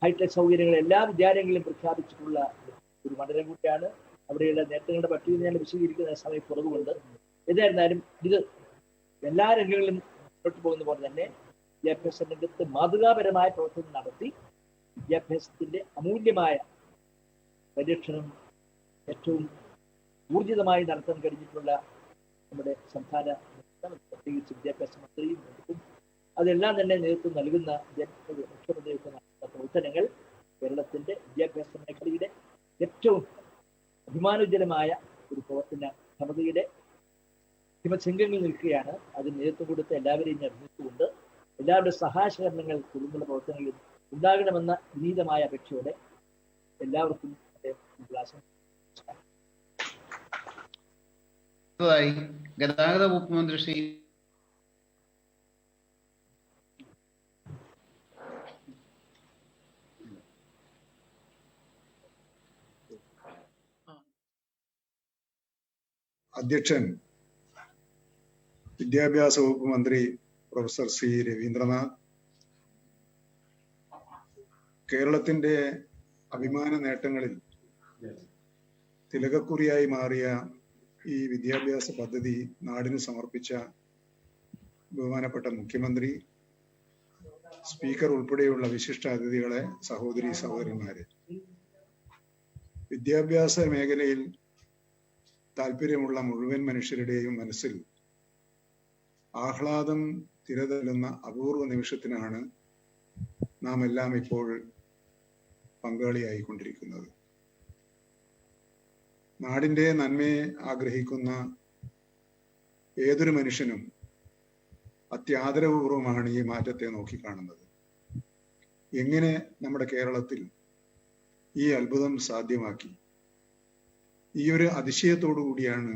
ഹൈടെക് സൗകര്യങ്ങൾ എല്ലാ വിദ്യാലയങ്ങളിലും പ്രഖ്യാപിച്ചിട്ടുള്ള ഒരു മണ്ഡലം കൂടിയാണ്. അവിടെയുള്ള നേട്ടങ്ങളുടെ പട്ടിക ഞാൻ വിശദീകരിക്കുന്ന സമയം കുറവുകൊണ്ട്, ഏതായിരുന്നാലും ഇത് എല്ലാ രംഗങ്ങളിലും മുന്നോട്ട് പോകുന്ന പോലെ തന്നെ വിദ്യാഭ്യാസ രംഗത്ത് മാതൃകാപരമായ പ്രവർത്തനം നടത്തി വിദ്യാഭ്യാസത്തിന്റെ അമൂല്യമായ പരീക്ഷണം ഏറ്റവും ഊർജിതമായി നടത്താൻ കഴിഞ്ഞിട്ടുള്ള നമ്മുടെ സംസ്ഥാന പ്രത്യേകിച്ച് വിദ്യാഭ്യാസ മന്ത്രിയും അതെല്ലാം തന്നെ നേതൃത്വം നൽകുന്ന മുഖ്യമന്ത്രിയൊക്കെ നടത്തുന്ന പ്രവർത്തനങ്ങൾ കേരളത്തിന്റെ വിദ്യാഭ്യാസ മേഖലയുടെ ഏറ്റവും അഭിമാനോജ്വലമായ ഒരു പ്രവർത്തന ക്ഷമതയുടെ ഹിമശൃംഗങ്ങളിൽ നിൽക്കുകയാണ്. അതിന് നേതൃത്വം കൊടുത്ത എല്ലാവരെയും ഞാൻ അഭിനയിച്ചുകൊണ്ട് എല്ലാവരുടെ സഹായസഹകരണങ്ങൾ തുടർന്നുള്ള പ്രവർത്തനങ്ങളിൽ ഉണ്ടാകണമെന്ന വിനീതമായ അപേക്ഷയോടെ എല്ലാവർക്കും ഗതാഗത വകുപ്പ് മന്ത്രി ശ്രീ അധ്യക്ഷൻ വിദ്യാഭ്യാസ വകുപ്പ് മന്ത്രി പ്രൊഫസർ സി രവീന്ദ്രനാഥ്, കേരളത്തിന്റെ അഭിമാന നേട്ടങ്ങളിൽ തിലകക്കുറിയായി മാറിയ ഈ വിദ്യാഭ്യാസ പദ്ധതി നാടിന് സമർപ്പിച്ച ബഹുമാനപ്പെട്ട മുഖ്യമന്ത്രി, സ്പീക്കർ ഉൾപ്പെടെയുള്ള വിശിഷ്ട അതിഥികളെ, സഹോദരി സഹോദരന്മാരെ, വിദ്യാഭ്യാസ മേഖലയിൽ താല്പര്യമുള്ള മുഴുവൻ മനുഷ്യരുടെയും മനസ്സിൽ ആഹ്ലാദം തിരതല്ലുന്ന അപൂർവ നിമിഷത്തിനാണ് നാം എല്ലാം ഇപ്പോൾ പങ്കാളിയായിക്കൊണ്ടിരിക്കുന്നത്. നാടിന്റെ നന്മയെ ആഗ്രഹിക്കുന്ന ഏതൊരു മനുഷ്യനും അത്യാദരപൂർവമാണ് ഈ മാറ്റത്തെ നോക്കിക്കാണുന്നത്. എങ്ങനെ നമ്മുടെ കേരളത്തിൽ ഈ അത്ഭുതം സാധ്യമാക്കി? ഈ ഒരു അതിശയത്തോടു കൂടിയാണ്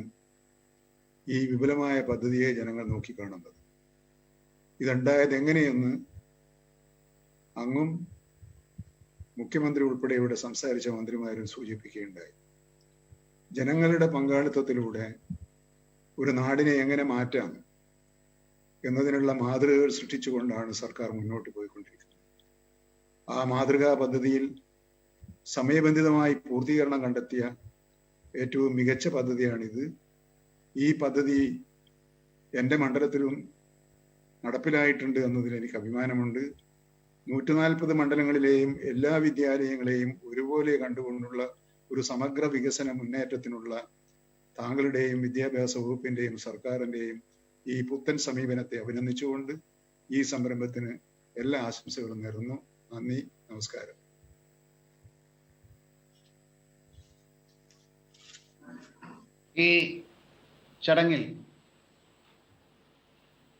ഈ വിപുലമായ പദ്ധതിയെ ജനങ്ങൾ നോക്കിക്കാണുന്നത്. ഇതുണ്ടായത് എങ്ങനെയെന്ന് അങ്ങും മുഖ്യമന്ത്രി ഉൾപ്പെടെ ഇവിടെ സംസാരിച്ച മന്ത്രിമാരും സൂചിപ്പിക്കുകയുണ്ടായി. ജനങ്ങളുടെ പങ്കാളിത്തത്തിലൂടെ ഒരു നാടിനെ എങ്ങനെ മാറ്റാം എന്നതിനുള്ള മാതൃകകൾ സൃഷ്ടിച്ചുകൊണ്ടാണ് സർക്കാർ മുന്നോട്ട് പോയിക്കൊണ്ടിരിക്കുന്നത്. ആ മാതൃകാ പദ്ധതിയിൽ സമയബന്ധിതമായി പൂർത്തീകരണം കണ്ടെത്തിയ ഏറ്റവും മികച്ച പദ്ധതിയാണിത്. ഈ പദ്ധതി എൻ്റെ മണ്ഡലത്തിലും നടപ്പിലായിട്ടുണ്ട് എന്നതിൽ എനിക്ക് അഭിമാനമുണ്ട്. 140 മണ്ഡലങ്ങളിലെയും എല്ലാ വിദ്യാലയങ്ങളെയും ഒരുപോലെ കണ്ടുകൊണ്ടുള്ള ഒരു സമഗ്ര വികസന മുന്നേറ്റത്തിനുള്ള താങ്കളുടെയും വിദ്യാഭ്യാസ വകുപ്പിന്റെയും സർക്കാരിന്റെയും ഈ പുത്തൻ സമീപനത്തെ അഭിനന്ദിച്ചുകൊണ്ട് ഈ സംരംഭത്തിന് എല്ലാ ആശംസകളും നേരുന്നു. നന്ദി, നമസ്കാരം. ഈ ചടങ്ങിൽ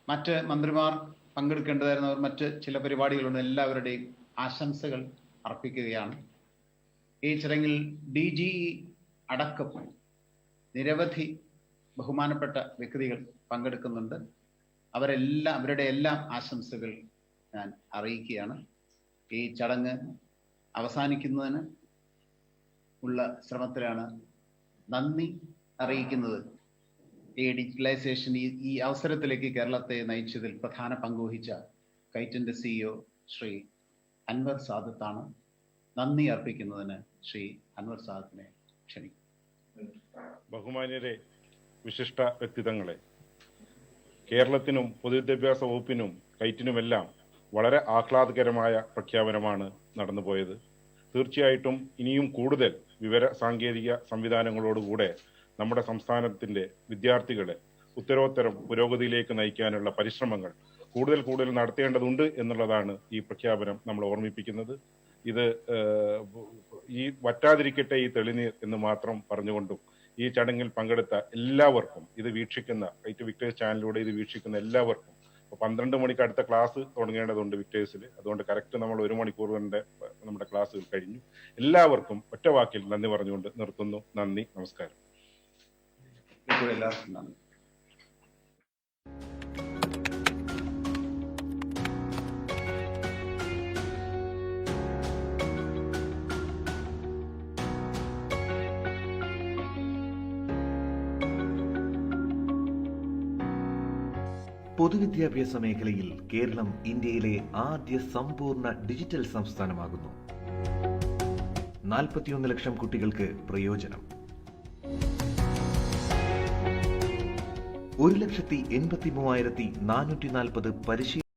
മറ്റ് മന്ത്രിമാർ പങ്കെടുക്കേണ്ടതായിരുന്നവർ മറ്റ് ചില പരിപാടികളുണ്ട്. എല്ലാവരുടെയും ആശംസകൾ അർപ്പിക്കുകയാണ്. ഈ ചടങ്ങിൽ DGE അടക്കം നിരവധി ബഹുമാനപ്പെട്ട വ്യക്തികൾ പങ്കെടുക്കുന്നുണ്ട്. അവരുടെ എല്ലാം ആശംസകൾ ഞാൻ അറിയിക്കുകയാണ്. ഈ ചടങ്ങ് അവസാനിക്കുന്നതിന് ഉള്ള ശ്രമത്തിലാണ്. നന്ദി അറിയിക്കുന്നത് ഈ ഡിജിറ്റലൈസേഷൻ ഈ അവസരത്തിലേക്ക് കേരളത്തെ നയിച്ചതിൽ പ്രധാന പങ്കുവഹിച്ച കൈറ്റിന്റെ CEO ശ്രീ അൻവർ സാദത്താണ്. നന്ദി അർപ്പിക്കുന്നതിന് ശ്രീ അൻവർ സാദത്തിനെ ക്ഷണിക്കും. ബഹുമാന്യരെ, വിശിഷ്ട വ്യക്തിത്വങ്ങളെ, കേരളത്തിനും പൊതുവിദ്യാഭ്യാസ വകുപ്പിനും കൈറ്റിനുമെല്ലാം വളരെ ആഹ്ലാദകരമായ പ്രഖ്യാപനമാണ് നടന്നുപോയത്. തീർച്ചയായിട്ടും ഇനിയും കൂടുതൽ വിവര സാങ്കേതിക സംവിധാനങ്ങളോടുകൂടെ നമ്മുടെ സംസ്ഥാനത്തിന്റെ വിദ്യാർത്ഥികളെ ഉത്തരോത്തരം പുരോഗതിയിലേക്ക് നയിക്കാനുള്ള പരിശ്രമങ്ങൾ കൂടുതൽ നടത്തേണ്ടതുണ്ട് എന്നുള്ളതാണ് ഈ പ്രഖ്യാപനം നമ്മൾ ഓർമ്മിപ്പിക്കുന്നത്. ഇത് ഈ വറ്റാതിരിക്കട്ടെ ഈ തെളിനീർ എന്ന് മാത്രം പറഞ്ഞുകൊണ്ടും ഈ ചടങ്ങിൽ പങ്കെടുത്ത എല്ലാവർക്കും, ഇത് വീക്ഷിക്കുന്ന കൈറ്റ് വിക്ടേഴ്സ് ചാനലിലൂടെ ഇത് വീക്ഷിക്കുന്ന എല്ലാവർക്കും 12 മണിക്ക് അടുത്ത ക്ലാസ് തുടങ്ങേണ്ടതുണ്ട് വിക്ടേഴ്സിൽ. അതുകൊണ്ട് കറക്റ്റ് നമ്മൾ 1 മണിക്കൂർ കൊണ്ട് നമ്മുടെ ക്ലാസ്സുകൾ കഴിഞ്ഞു. എല്ലാവർക്കും ഒറ്റ വാക്കിൽ നന്ദി പറഞ്ഞുകൊണ്ട് നിർത്തുന്നു. നന്ദി, നമസ്കാരം. എല്ലാവർക്കും നന്ദി. പൊതുവിദ്യാഭ്യാസ മേഖലയിൽ കേരളം ഇന്ത്യയിലെ ആദ്യ സമ്പൂർണ്ണ ഡിജിറ്റൽ സംസ്ഥാനമാകുന്നു. 41 ലക്ഷം കുട്ടികൾക്ക് പ്രയോജനം. 1,83,440 പരിശീലന